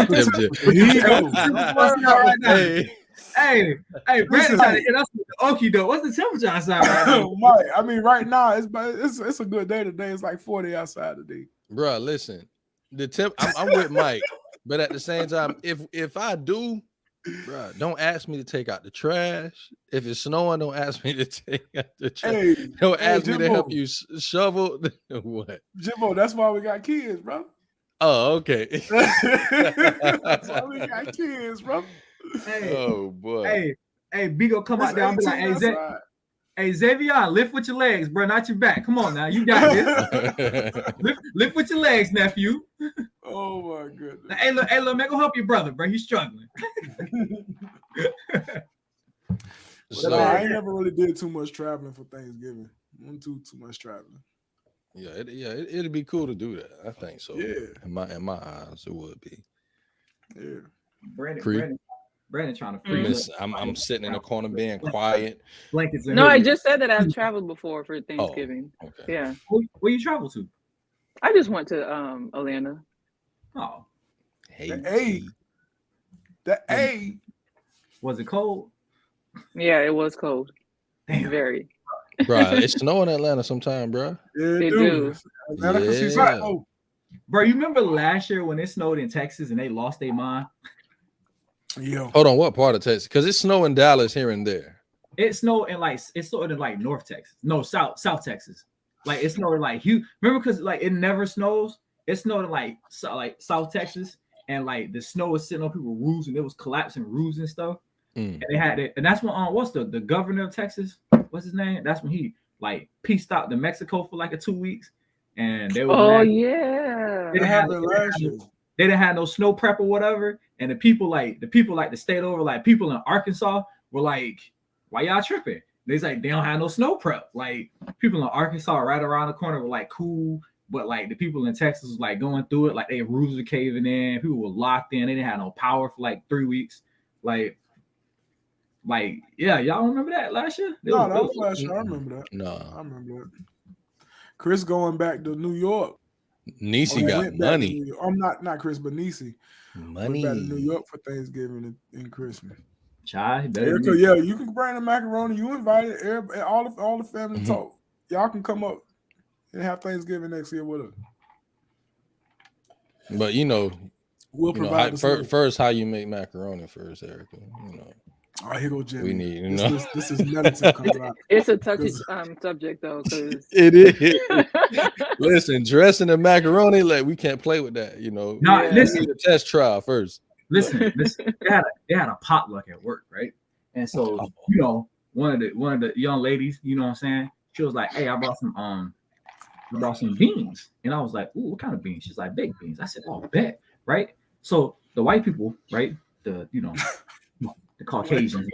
trying to hit us with the okie doke. What's the temperature outside right now? Mike, I mean, right now it's a good day today. It's like 40 outside today. Bro, listen, I'm with Mike, but at the same time, if I do, bro, don't ask me to take out the trash. If it's snowing, don't ask me to take out the trash. Don't ask me to help you shovel. What? Jimbo, that's why we got kids, bro. Oh, okay. That's why we got kids, bro. Hey, oh boy. Hey, Bigo, come out there and be like, hey, Xavier, lift with your legs, bro, not your back. Come on now, you got this. lift with your legs, nephew. Oh my goodness. Hey, look, man, go help your brother, bro. He's struggling. So, I ain't never really did too much traveling for Thanksgiving. Too much traveling. Yeah, it'd be cool to do that. I think so. Yeah. In my eyes, it would be. Yeah. Brandon trying to freeze. I'm sitting in a corner being quiet. Blankets. No, I just said that I've traveled before for Thanksgiving. Oh, okay. Yeah. Where you travel to? I just went to Atlanta. Oh. Hey. Was it cold? Yeah, it was cold. Damn. Very. Bro, it's snowing in Atlanta sometime, bro. Yeah, They do. Yeah. Bro, you remember last year when it snowed in Texas and they lost their mind? Yeah. Hold on, what part of Texas? Because it's snowing in Dallas here and there. it snowed in like North Texas, no South Texas. Like it snowed in like huge. Remember, because like it never snows. It snowed in like South Texas, and like the snow was sitting on people's roofs, and it was collapsing roofs and stuff. And they had it, and that's when what's the governor of Texas? What's his name? That's when he like pieced out to Mexico for like 2 weeks, and they was Oh mad. yeah, They didn't have no snow prep or whatever, and the people like the state over, like people in Arkansas were like, "Why y'all tripping?" They like they don't have no snow prep. Like people in Arkansas right around the corner were like cool, but like the people in Texas was like going through it, like their roofs were caving in, people were locked in, they didn't have no power for like 3 weeks, like yeah, y'all remember that last year? No, that was last year. I remember that. No, I remember that. Chris going back to New York. Niecy got money. I'm not Chris, but Niecy. Money. Went back to New York for Thanksgiving and Christmas. Child, Erica, yeah, you can bring the macaroni. You invited everybody, all the family talk. Y'all can come up and have Thanksgiving next year with us. But we'll provide first how you make macaroni first, Erica. Oh, here go Jimmy. We need, this is medicine coming out. It's a touchy subject though, because it is. Listen, dressing the macaroni, like we can't play with that. No, listen, we need a test trial first. Listen. They had a potluck at work, right? And so one of the young ladies, you know what I'm saying? She was like, "Hey, I brought some beans," and I was like, "Ooh, what kind of beans?" She's like, "Baked beans." I said, "Oh, bet." Right? So the white people, right? The Caucasians,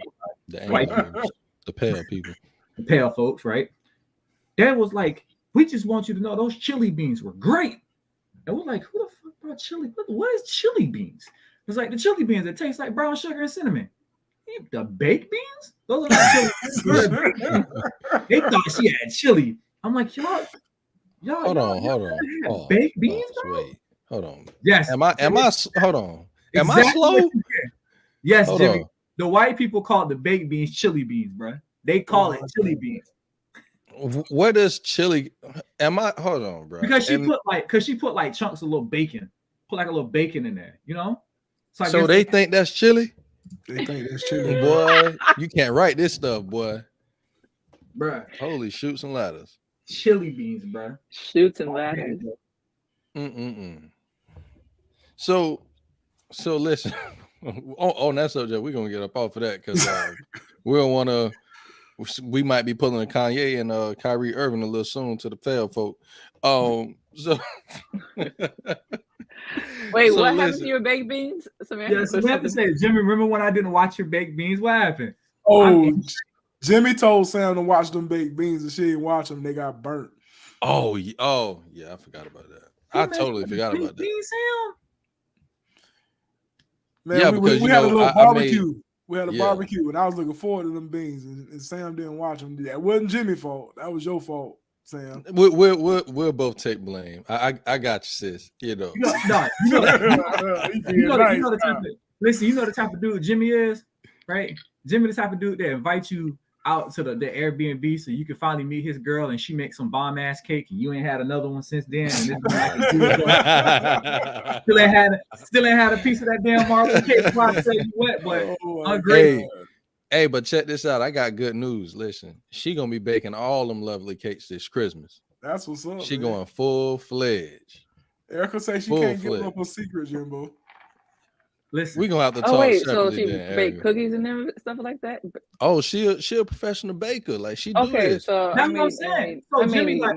the white people, the pale people, the pale folks, right? Dad was like, "We just want you to know those chili beans were great." And we're like, "Who the fuck brought chili? What is chili beans?" It's like the chili beans that taste like brown sugar and cinnamon. The baked beans? Those are not chili beans. They thought she had chili. I'm like, y'all. Hold on. Baked beans, bro? Wait, hold on. Yes. Am I? Hold on. Am I slow? Yes, hold Jimmy. On. The white people call the baked beans chili beans, bro. They call it chili beans. What is chili? Hold on, bro. Because she put like chunks of little bacon. Put like a little bacon in there, So they think that's chili? They think that's chili. Boy, you can't write this stuff, boy. Bruh. Holy shoots and ladders. Chili beans, bruh. Shoots and ladders. So listen. on that subject, we're gonna get up off of that because we don't want to. We might be pulling a Kanye and Kyrie Irving a little soon to the pale folk. So wait, what happened to your baked beans? Samantha to say, Jimmy, remember when I didn't watch your baked beans? What happened? Oh, Jimmy told Sam to watch them baked beans, and she didn't watch them. They got burnt. Oh yeah, I forgot about that. I totally forgot about that. Beans, Sam? Man, yeah, because we had a little barbecue. We had a barbecue, and I was looking forward to them beans, and Sam didn't watch them. That wasn't Jimmy's fault. That was your fault, Sam. We'll both take blame. I got you, sis. You know the type of, listen. You know the type of dude Jimmy is, right? Jimmy the type of dude that invites you out to the Airbnb so you can finally meet his girl, and she makes some bomb ass cake, and you ain't had another one since then. And still ain't had a piece of that damn marble cake before I say you wet, but ungrateful. Hey, but check this out. I got good news. Listen, she gonna be baking all them lovely cakes this Christmas. That's what's up. She going full-fledged. Erica say she can't give up her secret, Jimbo. Listen, we gonna have to talk. So she bake cookies and stuff like that. Oh, she a professional baker. Like she do this. So that's what I'm saying. So Jimmy like,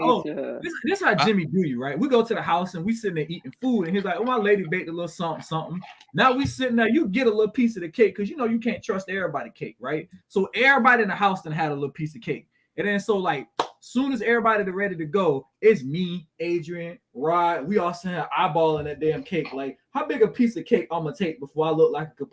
this is how Jimmy do you, right? We go to the house and we sitting there eating food, and he's like, "Oh, my lady baked a little something." Now we sitting there, you get a little piece of the cake because you can't trust everybody cake, right? So everybody in the house then had a little piece of cake, and then so like. Soon as everybody ready to go, it's me, Adrian, Rod. We all sitting eyeballing that damn cake. Like, how big a piece of cake I'm gonna take before I look like a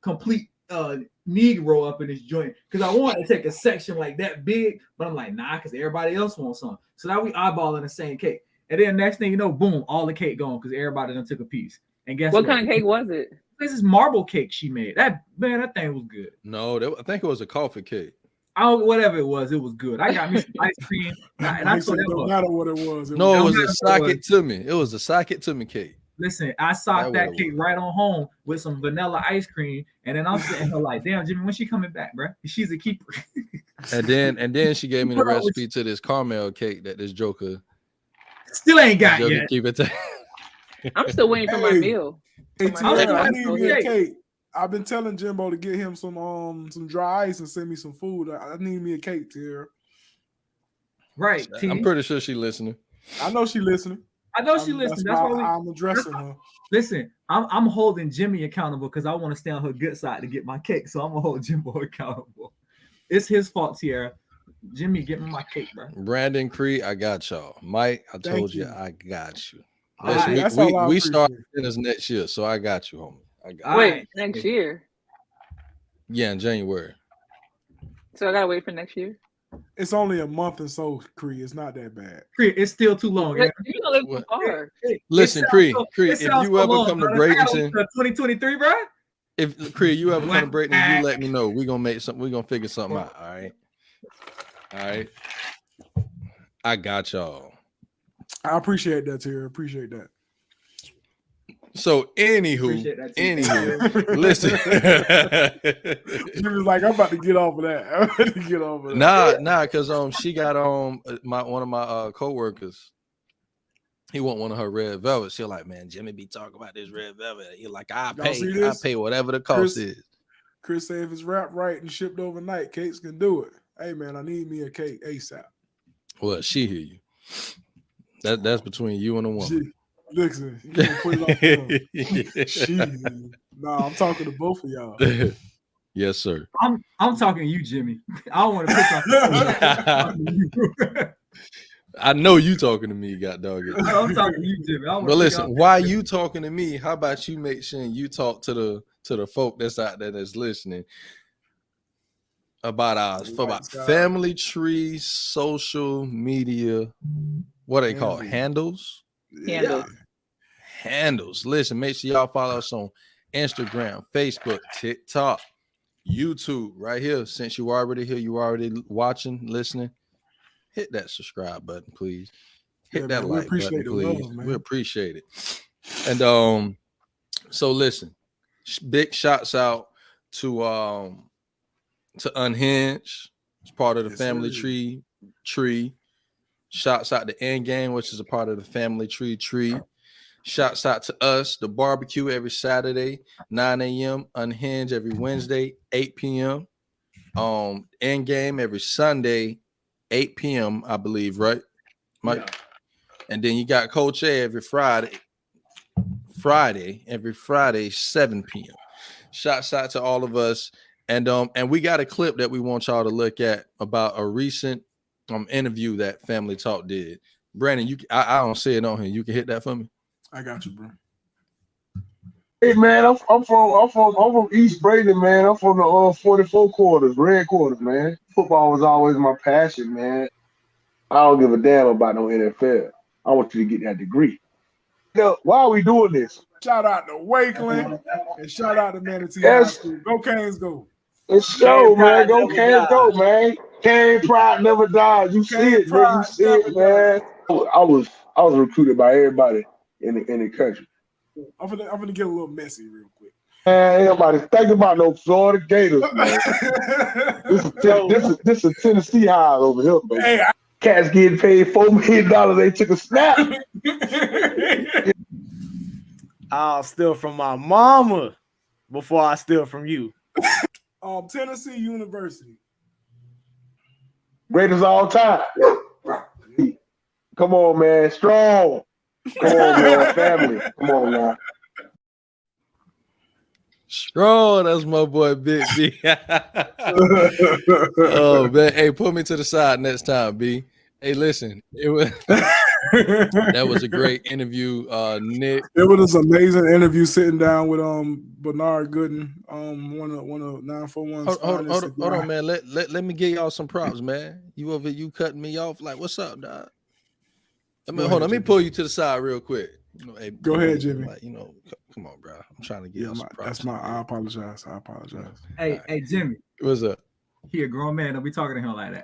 complete Negro up in this joint? Because I want to take a section like that big, but I'm like, nah, because everybody else wants some. So now we eyeballing the same cake, and then next thing you know, boom, all the cake gone because everybody done took a piece. And guess what? What kind of cake was it? This is marble cake she made. That thing was good. No, I think it was a coffee cake. Whatever it was good. I got me some ice cream, and I told no matter what it was. It was a sock it to me. It was a sock it to me cake. Listen, I socked that That cake right on home with some vanilla ice cream, and then I'm sitting here like, damn, Jimmy, when she coming back, bro? She's a keeper. And then she gave me the Bro, recipe to this caramel cake that this Joker still ain't got yet. keep it. I'm still waiting for my meal. Hey, For my Tierra, I meal. need me a cake. I've been telling Jimbo to get him some dry ice and send me some food. I need me a cake, Tierra. Right. I'm pretty sure she's listening. I know she's listening. I know she listening. That's why I'm addressing her. Listen, I'm holding Jimmy accountable because I want to stay on her good side to get my cake. So I'm gonna hold Jimbo accountable. It's his fault, Tierra. Jimmy, get me my cake, bro. Brandon Cree, I got y'all. Mike, I told you I got you. Right. We start this next year, so I got you, homie. I got Wait, next year? Yeah, in January. So I gotta wait for next year. It's only a month or so, Cree. It's not that bad. Cree, it's still too long. You don't live too far. Listen, Cree, if you ever come to Bradenton, 2023, bro. If Cree, you ever come to Bradenton, you let me know. We're gonna make something. We're gonna figure something out. All right. I got y'all. I appreciate that, Tierra. Appreciate that. So anywho, listen. She was like, I'm about to get off of that. Nah, because she got one of my coworkers. He want one of her red velvets. She's like, man, Jimmy be talking about this red velvet. He's like, I pay whatever the cost is. Chris said if it's wrapped right and shipped overnight, cakes can do it. Hey man, I need me a cake ASAP. Well, she hear you. That's between you and the woman. Listen, you gonna put it off. Nah, I'm talking to both of y'all. Yes, sir. I'm talking to you, Jimmy. I don't want to pick on I know you talking to me, god dog it. I'm talking to you, Jimmy. But listen, while you talking to me, how about you make sure you talk to the folk that's out there that's listening about Family Tree social media. What they call it? Handles. Handles. Listen, make sure y'all follow us on Instagram, Facebook, TikTok, YouTube. Right here. Since you already here, you already watching, listening. Hit that subscribe button, please. Hit that like button, please. We appreciate it. And so listen, big shouts out to Unhinged. It's part of the Family Tree. Shouts out to Endgame, which is a part of the Family Tree. Shouts out to us, the barbecue every Saturday, 9 a.m. Unhinged every Wednesday, 8 p.m. Endgame every Sunday, 8 p.m. I believe, right, Mike? Yeah. And then you got Coach A every Friday, 7 p.m. Shouts out to all of us. And we got a clip that we want y'all to look at about a recent interview that Family Talk did. Brandon, I don't see it on here. You can hit that for me. I got you, bro. Hey man, I'm from East Braden, man. I'm from the 44 quarters, red quarters, man. Football was always my passion, man. I don't give a damn about no NFL. I want you to get that degree. Why are we doing this? Shout out to Wakeland and shout out to Manatee High School. Go Canes, go! It's so, man. Go Canes, go, man. Cane pride never dies. You see it, man. You see it, man. I was recruited by everybody in the country. I'm gonna get a little messy real quick. Man, ain't nobody thinking about no Florida Gators, man. this is Tennessee high over here, baby. Hey, Cats getting paid $4 million. They took a snap. I'll steal from my mama before I steal from you. Tennessee University. Greatest all time. Come on, man. Strong. Come on, man. Family. Come on, man. Strong. That's my boy, Big B. Oh, man. Hey, put me to the side next time, B. Hey, listen. That was a great interview, Nick. It was an amazing interview sitting down with Bernard Gooden, one of 941. Hold on, man. Let me give y'all some props, man. You cutting me off like, what's up, dog? Let me pull you to the side real quick. Hey, go ahead, Jimmy. Like, come on, bro. I'm trying to get you some props. I apologize. Hey, Jimmy. What's up? He a grown man. Don't be talking to him like that.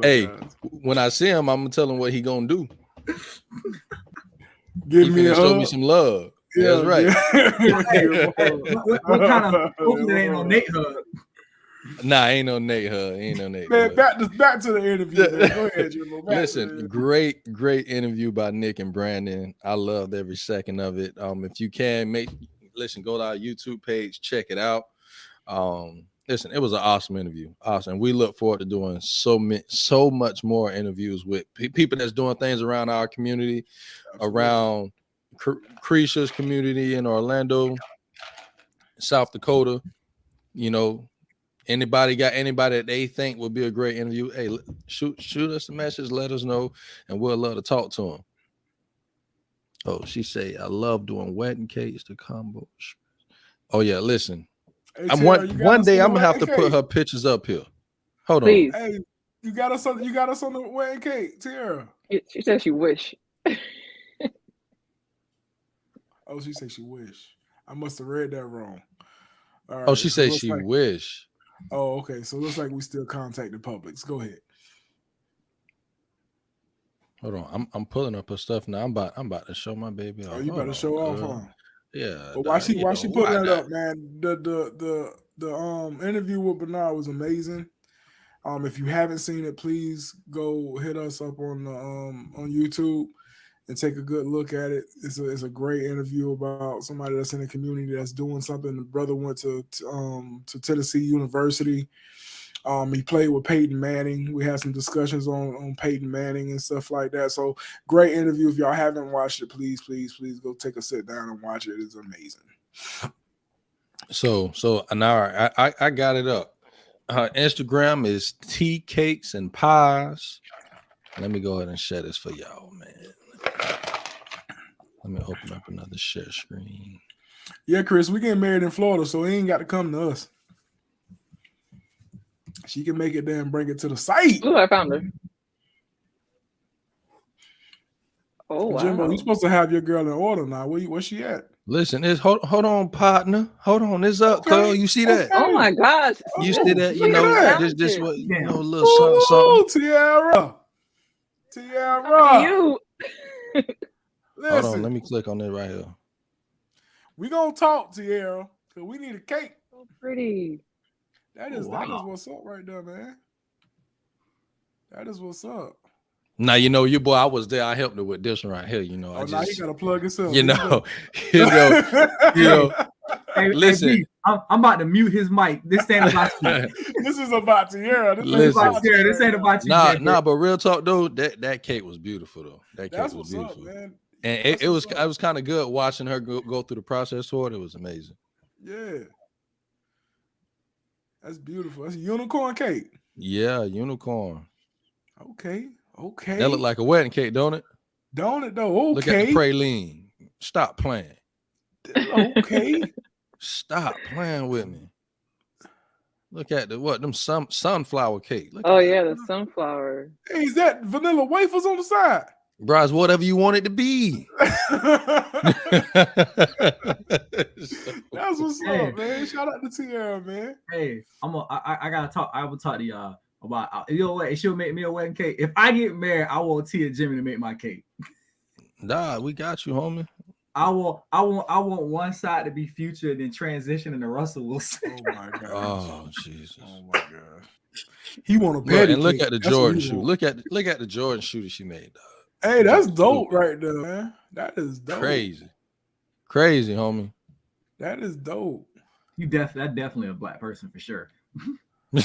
Hey, when I see him, I'm gonna tell him what he gonna do. Give He me a finna show me hug. some love. Yeah, That's right. What kind of hopefully it ain't no Nate hug. Nah, ain't no Nate hug. Ain't no Nate Man, hug. back to the interview, man. Go ahead, Jimbo. Listen, great interview by Nick and Brandon. I loved every second of it. If you can go to our YouTube page, check it out. Listen, it was an awesome interview. Awesome. We look forward to doing so much more interviews with people that's doing things around our community, around Creesha's community in Orlando, South Dakota. You know, anybody that they think would be a great interview? Hey, shoot us a message, let us know, and we'll love to talk to them. Oh, she say, I love doing wedding cakes, the combo. Oh yeah, listen. Hey, one day I'm gonna have to put her pictures up here. Hold Please. on. Hey, you got us on the wedding cake, Tara. She said she wish. Oh, she said she wish. I must have read that wrong. All right, oh, she said she wish. Oh, okay. So it looks like we still contacted Publix. Go ahead. Hold on. I'm pulling up her stuff now. I'm about to show my baby off. Oh, you better show off, huh? Yeah. But why she putting that up, man? The interview with Bernard was amazing. If you haven't seen it, please go hit us up on YouTube and take a good look at it. It's a great interview about somebody that's in the community that's doing something. The brother went to Tennessee University. He played with Peyton Manning. We had some discussions on Peyton Manning and stuff like that. So great interview. If y'all haven't watched it, please go take a sit down and watch it. It's amazing. So now I got it up. Her Instagram is Tea Cakes and Pies. Let me go ahead and share this for y'all, man. Let me open up another share screen. Yeah, Chris, we getting married in Florida, so he ain't got to come to us. She can make it there and bring it to the site. Ooh, I found her. Oh, wow. Jimbo, you're supposed to have your girl in order now. Where's she at? Listen, it's hold on, partner. Hold on, it's up, cuz. You see that? Oh my gosh. You see that? You know, this what a little something. Tiara. You. Listen, hold on, let me click on it right here. We gonna talk, Tiara, because we need a cake. So pretty. That is what's up right there, man. That is what's up. Now you know your boy. I was there. I helped her with this one right here. You know, now you gotta plug yourself. You know. Hey, listen, hey, I'm about to mute his mic. This ain't about you. This is about Tiara. This ain't about you. Nah, but real talk though, that cake was beautiful though. That's was beautiful, up, man. And it was kind of good watching her go through the process for it. It was amazing. Yeah. That's beautiful. That's a unicorn cake. Yeah, unicorn. Okay. That look like a wedding cake, don't it? Don't it though? Okay. Look at the praline. Stop playing. Okay. Stop playing with me. Look at them sunflower cake. Look the sunflower. Hey, is that vanilla wafers on the side? Bryce, whatever you want it to be. That's what's up, man. Shout out to Tiara, man. Hey, I gotta talk. I will talk to y'all about. You know what? She'll make me a wedding cake. If I get married, I want Tia Jimmy to make my cake. Nah, we got you, homie. I want one side to be Future and then transition into Russell Wilson. Oh my god. Oh Jesus. Oh my god. He want a patty. And look at the Jordan shoe. Look at the Jordan shoe that she made, dog. Hey, that's dope right there, man. That is dope. Crazy, homie. That is dope. That's definitely a black person for sure. We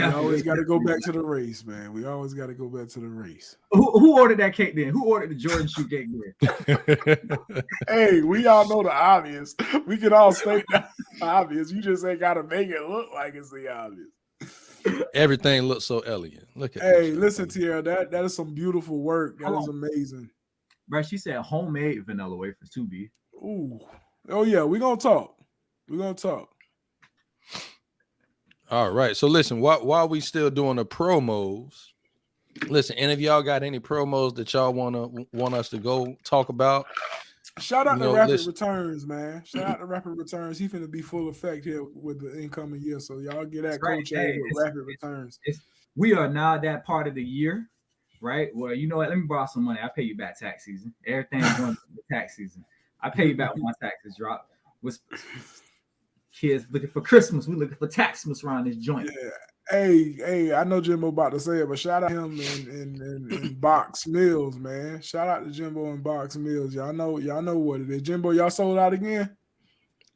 always got to go back to the race, man. We always got to go back to the race. Who ordered that cake then? Who ordered the Jordan shoe cake then? Hey, we all know the obvious. We can all state the obvious. You just ain't got to make it look like it's the obvious. Everything looks so elegant. Look at Hey, listen, Tiara, that is some beautiful work. That is amazing. Bro, she said homemade vanilla wafers too, B. Ooh. Oh yeah, we're gonna talk. All right. So listen, while we still doing the promos, listen, any of y'all got any promos that y'all want us to go talk about? Shout out to Rapid Returns, man. Shout out to Rapid Returns. He finna be full effect here with the incoming year. So y'all get that coach with Rapid Returns. We are now that part of the year right? Well, you know what? Let me borrow some money. I pay you back tax season. Everything's going to the tax season. I pay you back when my taxes drop. With kids looking for Christmas, we looking for taxmas around this joint. Yeah. Hey, I know Jimbo about to say it, but shout out him in Box Mills, man. Shout out to Jimbo and Box Mills. Y'all know what it is. Jimbo, y'all sold out again?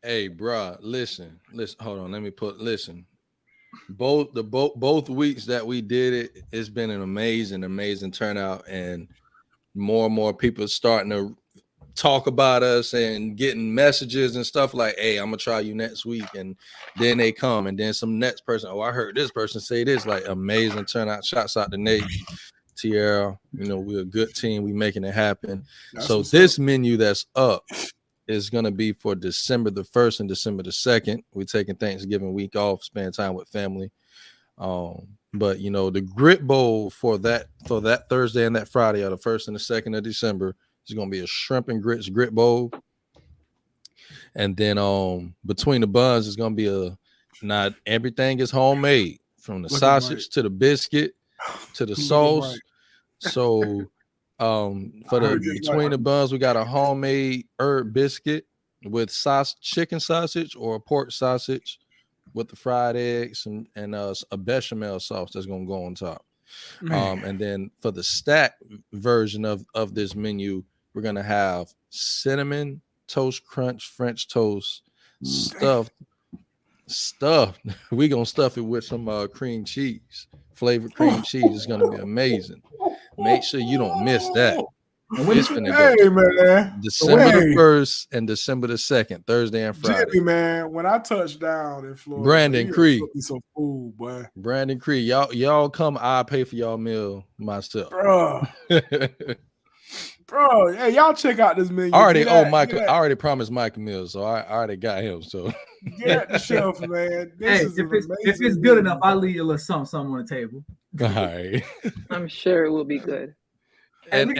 Hey, bruh, listen. Hold on. Listen. Both weeks that we did it, it's been an amazing turnout, and more people starting to talk about us and getting messages and stuff like, hey, I'm gonna try you next week, and then they come, and then some next person, oh, I heard this person say this, like amazing turnout. Shouts out to Nate, Tierra, we're a good team, we making it happen. So this menu that's up is gonna be for December the 1st and December the 2nd. We're taking Thanksgiving week off, spend time with family. But the Grit Bowl for that Thursday and that Friday, or the 1st and the 2nd of December, it's gonna be a shrimp and grits grit bowl, and then between the buns is gonna be not everything is homemade, from the sausage to the biscuit to the sauce. So for the between the buns, we got a homemade herb biscuit with chicken sausage or pork sausage with the fried eggs and a bechamel sauce that's gonna go on top. And then for the stack version of this menu, we're gonna have cinnamon toast crunch French toast stuffed. We're gonna stuff it with some cream cheese, flavored cream cheese. It's gonna be amazing. Make sure you don't miss that. It's gonna go man. December the 1st and December the 2nd, Thursday and Friday. Jimmy, man, when I touch down in Florida, Brandon Creek, some food, boy. Brandon Creek, y'all come. I'll pay for y'all meal myself, bro. Bro, hey, y'all check out this menu. I already promised Mike Mills, so I already got him. So get at the shelf, man. If it's good enough, I'll leave you a little something on the table. All right. I'm sure it will be good. And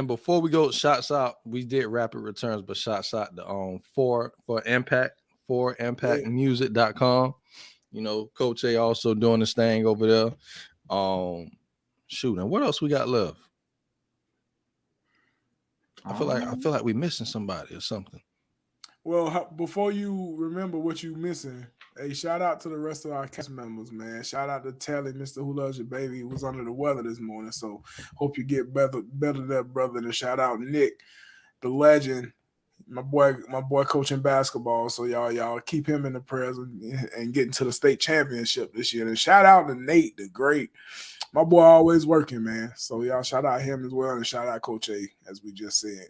before we go, shots out. We did rapid returns, but shots out to for Impact, for impactmusic.com. Coach A also doing this thing over there. And what else we got left? I feel like we're missing somebody or something. Well, before you remember what you missing, hey, shout out to the rest of our cast members, man. Shout out to Tally, Mr. Who Loves Your Baby. He was under the weather this morning, so hope you get better there, brother. And shout out Nick, the legend, my boy coaching basketball. So y'all keep him in the prayers and getting to the state championship this year. And shout out to Nate, the great. My boy always working, man. So y'all shout out him as well, and shout out Coach A, as we just said.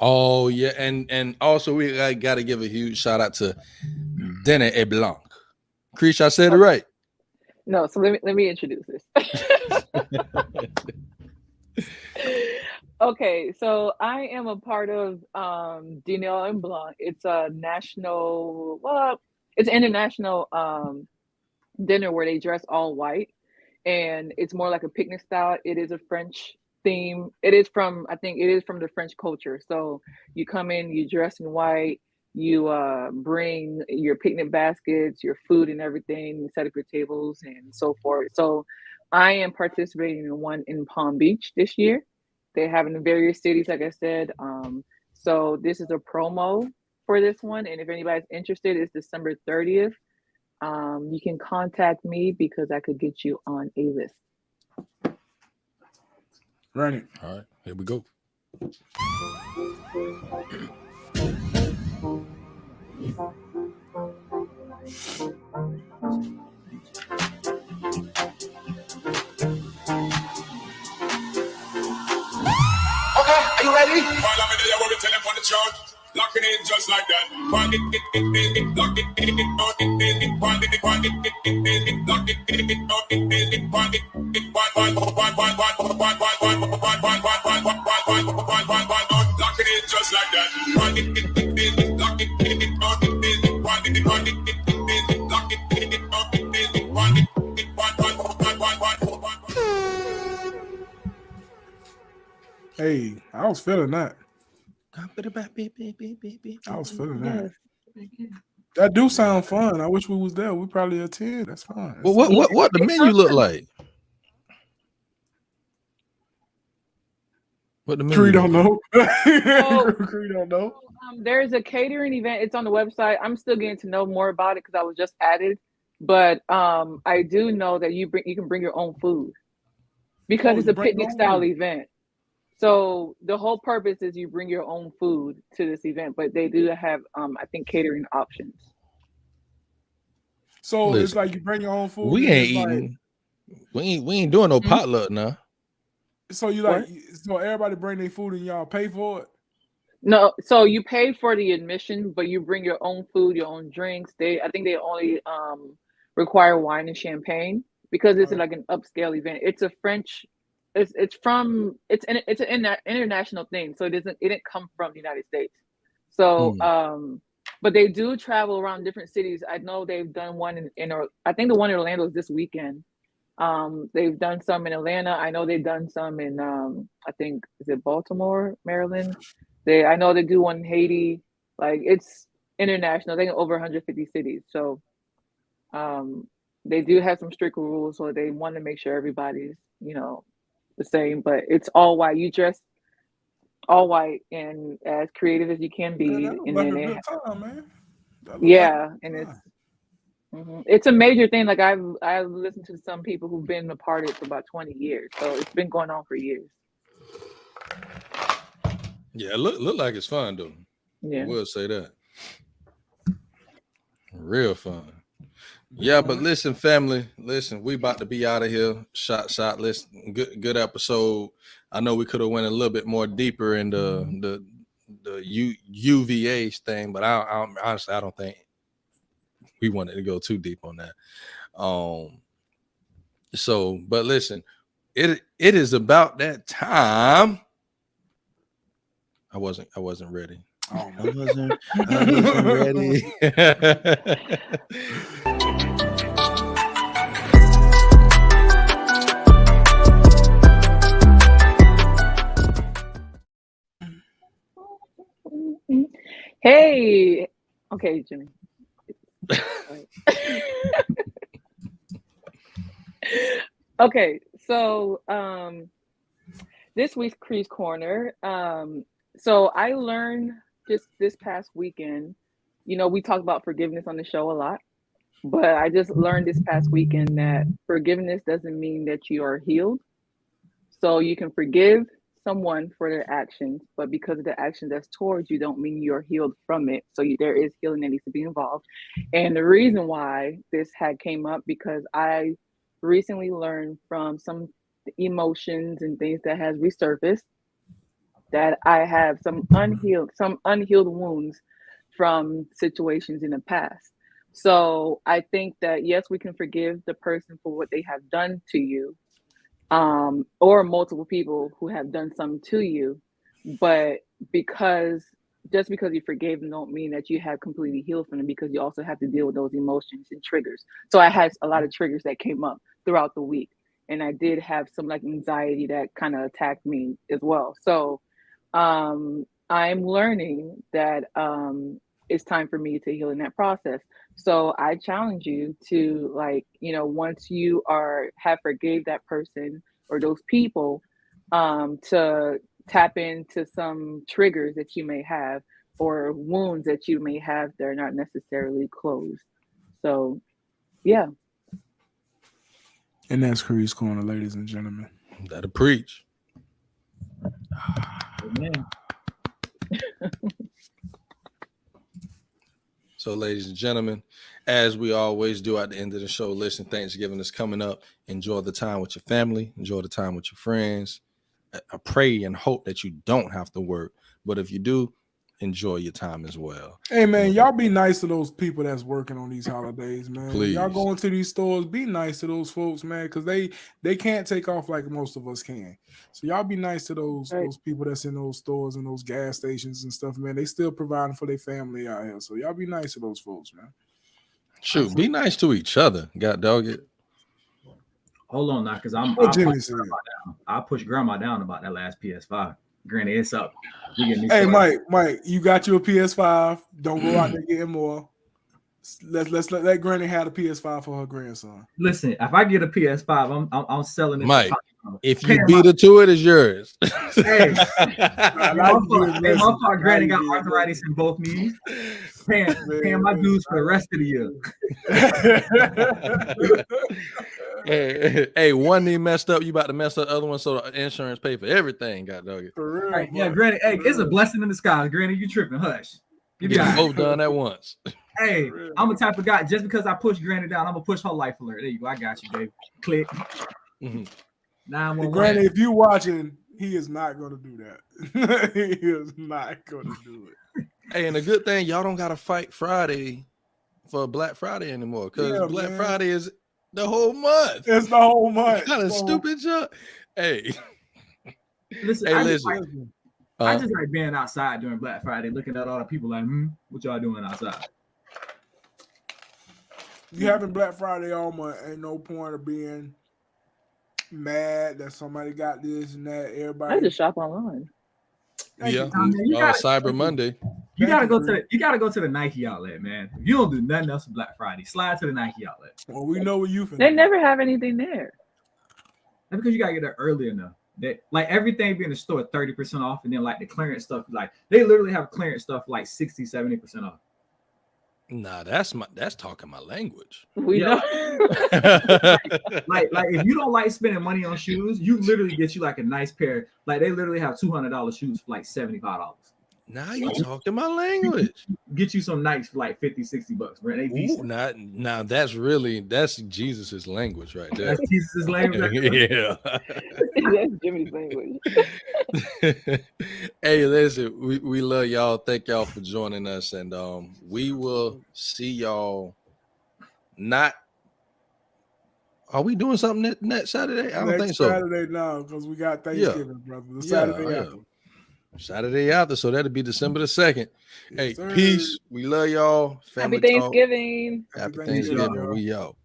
Oh yeah, and also we got to give a huge shout out to Dennis et Blanc. Creesh, I said it right. No, so let me introduce this. Okay, so I am a part of Danielle and Blanc. It's a national, it's an international dinner where they dress all white, and it's more like a picnic style. It is a French theme. I think it is from the French culture. So you come in, you dress in white, you bring your picnic baskets, your food and everything, you set up your tables and so forth. So I am participating in one in Palm Beach this year. They have in various cities, like I said. So this is a promo for this one, and if anybody's interested, it's December 30th. You can contact me because I could get you on a list. Right. All right, here we go. Okay, are you ready? While I'm in there, we tell them on the chart. Lock it in just like that. Lock it in, lock it in, lock it in, lock it in, lock it in, lock it in, lock it in, lock it in, lock it in just like that. Lock it in, lock it in, lock it in, lock it in, lock it in, lock it in, lock it in, Hey, I was feeling that. I was feeling that. That do sound fun. I wish we was there. We probably attend. That's fine. Well, what the menu look like? What the menu? Cree don't know. Oh. Cree don't know. There's a catering event. It's on the website. I'm still getting to know more about it because I was just added. But I do know that you can bring your own food because Oh, it's you a bring your picnic own style food. event. So the whole purpose is you bring your own food to this event, but they do have I think catering options. So it's Listen, like you bring your own food. we and ain't it's like, eating. We ain't doing no Hmm? potluck now. so you What? like, so everybody bring their food and y'all pay for it. No, so you pay for the admission, but you bring your own food, your own drinks. I think they only require wine and champagne because it's like an upscale event. It's a French, it's an international thing, so it didn't come from the United States. So but they do travel around different cities. I know they've done one I think the one in Orlando is this weekend. They've done some in Atlanta. I know they've done some in I think is it Baltimore, Maryland. I know they do one in Haiti. Like it's international. They over 150 cities. So they do have some strict rules. So they want to make sure everybody's, the same. But it's all white. You dress all white and as creative as you can Man, be. that looks And like then a good time, man. That looks like yeah, a and good time. it's a major thing. Like I've listened to some people who've been a part of it for about 20 years. So it's been going on for years. Yeah, look like it's fun though. Yeah. I will say that. Real fun. Yeah, but listen, family, we about to be out of here. Shot. Listen, good episode. I know we could have went a little bit more deeper in the UVA thing, but I honestly I don't think we wanted to go too deep on that. So, but listen, it is about that time. I wasn't ready. Oh, I wasn't ready. Hey, okay, Jimmy. Okay, so this week's Crease Corner. So I learned just this past weekend. We talk about forgiveness on the show a lot, but I just learned this past weekend that forgiveness doesn't mean that you are healed. So you can forgive someone for their actions, but because of the action that's towards you, don't mean you're healed from it. So there is healing that needs to be involved. And the reason why this had came up because I recently learned from some emotions and things that has resurfaced that I have some unhealed wounds from situations in the past. So I think that yes, we can forgive the person for what they have done to you, or multiple people who have done something to you, but just because you forgave them don't mean that you have completely healed from them because you also have to deal with those emotions and triggers. So I had a lot of triggers that came up throughout the week, and I did have some like anxiety that kind of attacked me as well. So I'm learning that it's time for me to heal in that process. So I challenge you to once you have forgave that person or those people, to tap into some triggers that you may have or wounds that you may have that are not necessarily closed. So yeah. And that's Crease Corner, ladies and gentlemen. That'll preach. Amen. So, ladies and gentlemen, as we always do at the end of the show, listen, Thanksgiving is coming up. Enjoy the time with your family. Enjoy the time with your friends. I pray and hope that you don't have to work. But if you do, enjoy your time as well. Hey, man, y'all be nice to those people that's working on these holidays, man. Please. Y'all go into these stores, be nice to those folks, man, because they can't take off like most of us can. So y'all be nice to those people that's in those stores and those gas stations and stuff, man. They still providing for their family out here. So y'all be nice to those folks, man. Shoot, be nice to each other. God dog it. Hold on now, because I pushed grandma down about that last PS5. Granny, it's up. Hey, Mike, you got your PS5. Don't go out there getting more. Let's let Granny have a PS5 for her grandson. Listen, if I get a PS5, I'm selling it. Mike, If you beat her to it, it's yours. Hey, I my like you, fault, listen. granny I got like you, arthritis in both knees. Paying my Man. dues for the rest of the year. Hey, one knee messed up, you about to mess up the other one, so the insurance pay for everything. God dog it. For real, Right, yeah, bro. granny. Hey, For it's a real. blessing in disguise. Granny, you tripping? Hush. You Get be them all right. both done at once. Hey, For real. I'm the type of guy. Just because I push granny down, I'm gonna push her life alert. There you go. I got you, babe. Click. Mhm. 911. Granny, if you watching, he is not gonna do that. He is not gonna do it. Hey, and a good thing y'all don't gotta fight Friday for Black Friday anymore, because Yeah, Black man. Friday is the whole month. It's the whole month. Kind of so- stupid junk. Hey, Listen, hey, I listen. just like being outside during Black Friday, looking at all the people like, what y'all doing outside? You having Black Friday all month, ain't no point of being mad that somebody got this and that. I Everybody, just shop online. Thank Yeah, you, Tom, man, you gotta- Cyber Monday. You Thank gotta you, go Chris. you gotta go to the Nike outlet, man. If you don't do nothing else for Black Friday, slide to the Nike outlet. Well, we know what you finna They do. never have anything there. That's because you gotta get there early enough. Like everything being in the store 30% off, and then like the clearance stuff, like they literally have clearance stuff like 60-70% off. Nah, that's talking my language. We Yeah, know. Like if you don't like spending money on shoes, you literally get you like a nice pair. Like they literally have $200 shoes for like $75. Now you talking my language. Get you some Nikes for like $50-$60, man. They Ooh, decent. now that's Jesus's language right there. That's Jesus' language. Right there. Yeah. That's Jimmy's language. Hey, listen, we love y'all. Thank y'all for joining us, and we will see y'all. Not, are we doing something next Saturday? I don't Next think so. Saturday now, because we got Thanksgiving, brother. The Yeah, Saturday yeah. after. Saturday after, so that'll be December the 2nd. Hey, sir. peace. We love y'all. Family Happy talk. Thanksgiving. Happy Thanksgiving, Thanksgiving. y'all. We out.